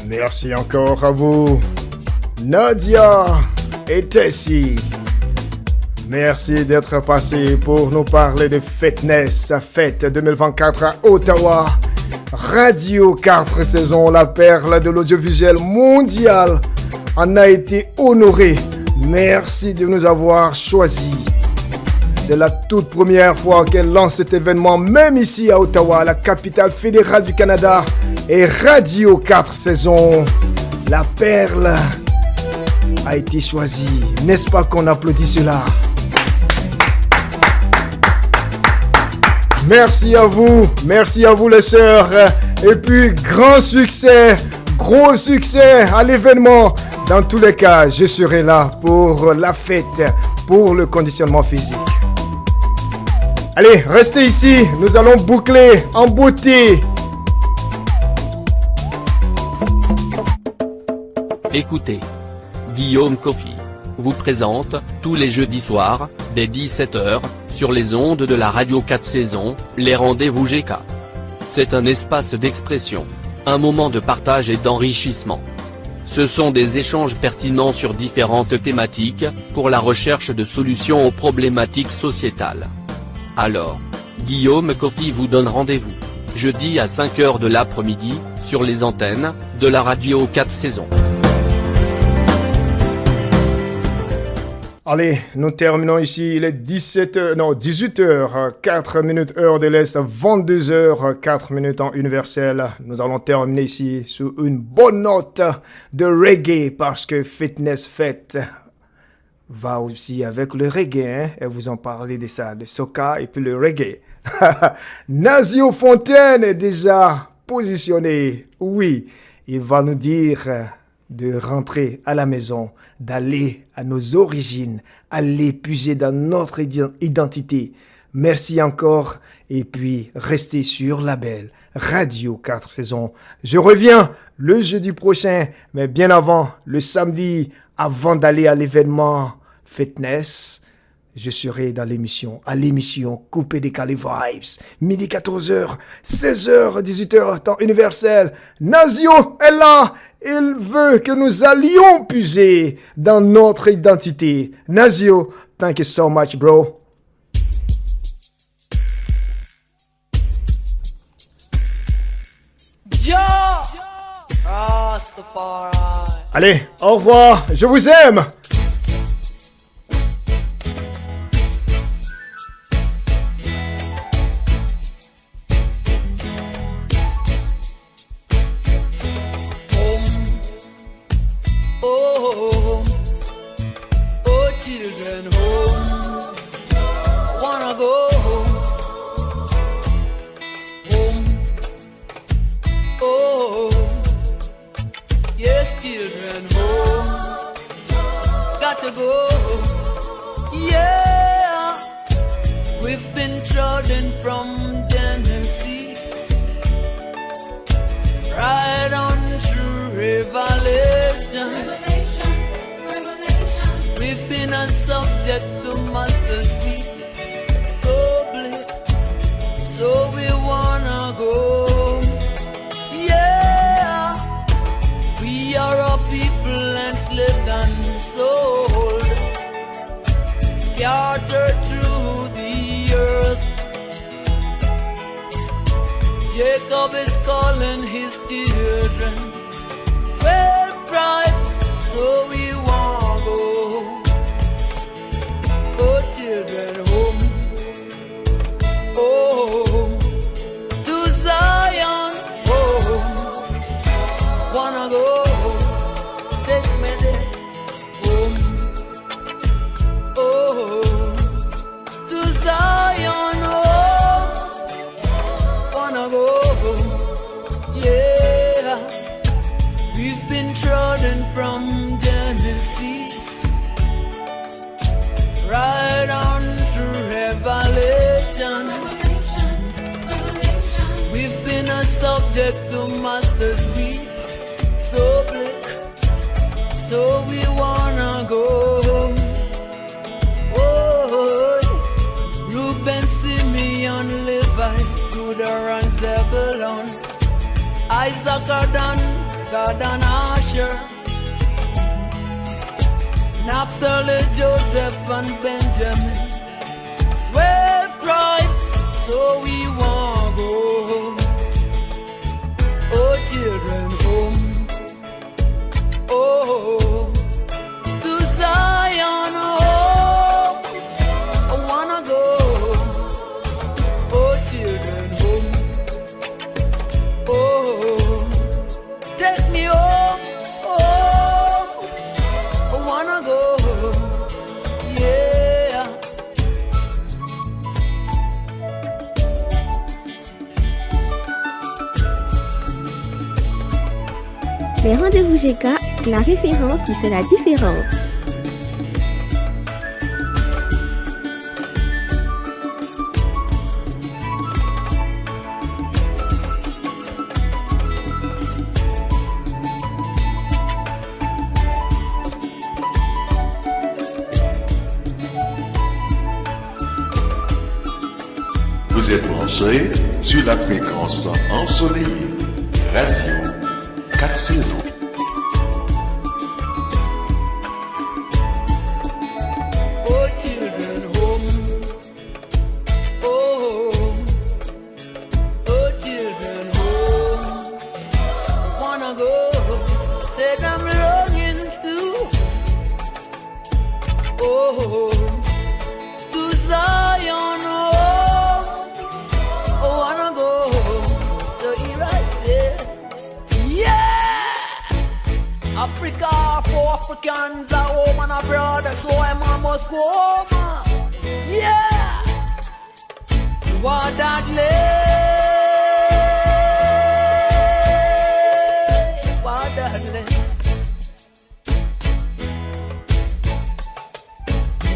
Merci encore à vous, Nadia et Tessie. Merci d'être passé pour nous parler de Fitness Fête 2024 à Ottawa. Radio 4 Saisons, la perle de l'audiovisuel mondial, en a été honorée. Merci de nous avoir choisis. C'est la toute première fois qu'elle lance cet événement, même ici à Ottawa, la capitale fédérale du Canada. Et Radio 4 Saisons, la perle a été choisie. N'est-ce pas qu'on applaudit cela? Merci à vous les sœurs. Et puis grand succès, gros succès à l'événement. Dans tous les cas, je serai là pour la fête, pour le conditionnement physique. Allez, restez ici, nous allons boucler en beauté. Écoutez. Guillaume Coffy vous présente, tous les jeudis soirs, dès 17h, sur les ondes de la radio 4 saisons, les rendez-vous GK. C'est un espace d'expression, un moment de partage et d'enrichissement. Ce sont des échanges pertinents sur différentes thématiques, pour la recherche de solutions aux problématiques sociétales. Alors, Guillaume Coffy vous donne rendez-vous, jeudi à 5h de l'après-midi, sur les antennes, de la radio 4 saisons. Allez, nous terminons ici, il est 18h, 4 minutes heure de l'Est, 22h, 4 minutes en universel. Nous allons terminer ici sur une bonne note de reggae parce que Fitness Fête va aussi avec le reggae, hein, et vous en parlez de ça, de soca et puis le reggae. Nazio Fontaine est déjà positionné, oui, il va nous dire de rentrer à la maison, d'aller à nos origines, aller puiser dans notre identité. Merci encore et puis restez sur la belle Radio 4 saisons. Je reviens le jeudi prochain, mais bien avant, le samedi, avant d'aller à l'événement Fitness, je serai dans l'émission, Coupé Décalé Vibes, midi 14h, 16h, 18h, temps universel. Nazio est là, il veut que nous allions puiser dans notre identité. Nazio, thank you so much, bro. Allez, au revoir, je vous aime. Jacob is calling his children 12 tribes, so we want go. Oh, children, home. Oh, to Zion, home. Wanna go, take me there, home. Oh, to Zion, home. Wanna go, yeah. We've been trodden from Genesis right on through Revelation. We've been a subject to master's feet, so bliss, so we wanna go. Oh, Reuben, Simeon, Levi, Judah and Zebulun, Isaac, Dan, Gad and Asher, Naphtali, Joseph and Benjamin, 12 tribes, so we want go. Oh, children, home. Oh, to Zion, home. I wanna go. Oh, children, home. Oh, take me home. Oh, I wanna go. Yeah. Les rendez-vous GK, la référence qui fait la différence. Vous êtes branchés sur la fréquence ensoleillée. Radio 4 saisons. Oh, children, home. Oh, home. Oh, children, home. Wanna go. Said I'm longing to. Oh, to Zion. Oh, wanna go. So here I say, yeah. Africa for Africans are home and abroad, so I must go home. Yeah. What that what that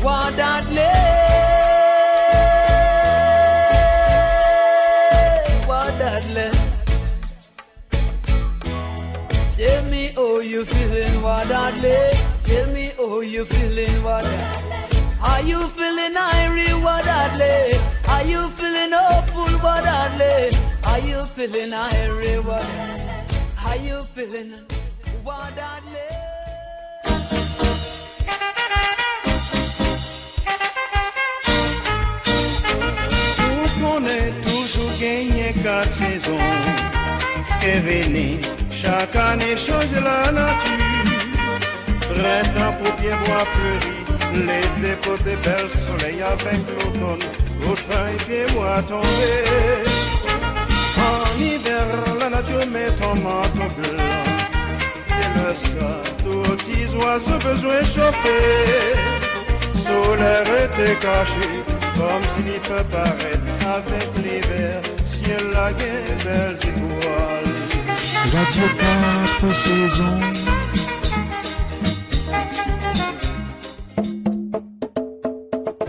what that what that tell me how you feeling, what that tell me how you feeling, what that are you feeling irie, what that are you feeling hopeful, what that are you feeling irie, what that are you feeling, what that On est toujours gagné 4 saisons et venez, chaque année change la nature. Printemps, paupières, bois fleuris, l'été pour des belles soleils avec l'automne, aux feuilles et bois tombés. En hiver, la nature met en manteau blanc, c'est le sol, tous petits oiseaux besoin chauffer. Solaire était caché, comme s'il peut paraître avec l'hiver, ciel la guerre, belles étoiles. Radio 4 saisons.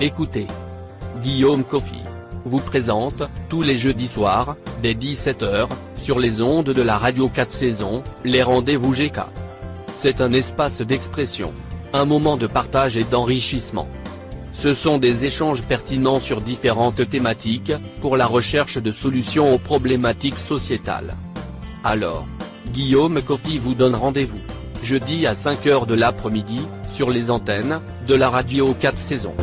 Écoutez, Guillaume Kofi vous présente, tous les jeudis soirs, dès 17h, sur les ondes de la radio 4 saisons, les rendez-vous GK. C'est un espace d'expression, un moment de partage et d'enrichissement. Ce sont des échanges pertinents sur différentes thématiques, pour la recherche de solutions aux problématiques sociétales. Alors, Guillaume Kofi vous donne rendez-vous, jeudi à 5h de l'après-midi, sur les antennes, de la radio 4 saisons.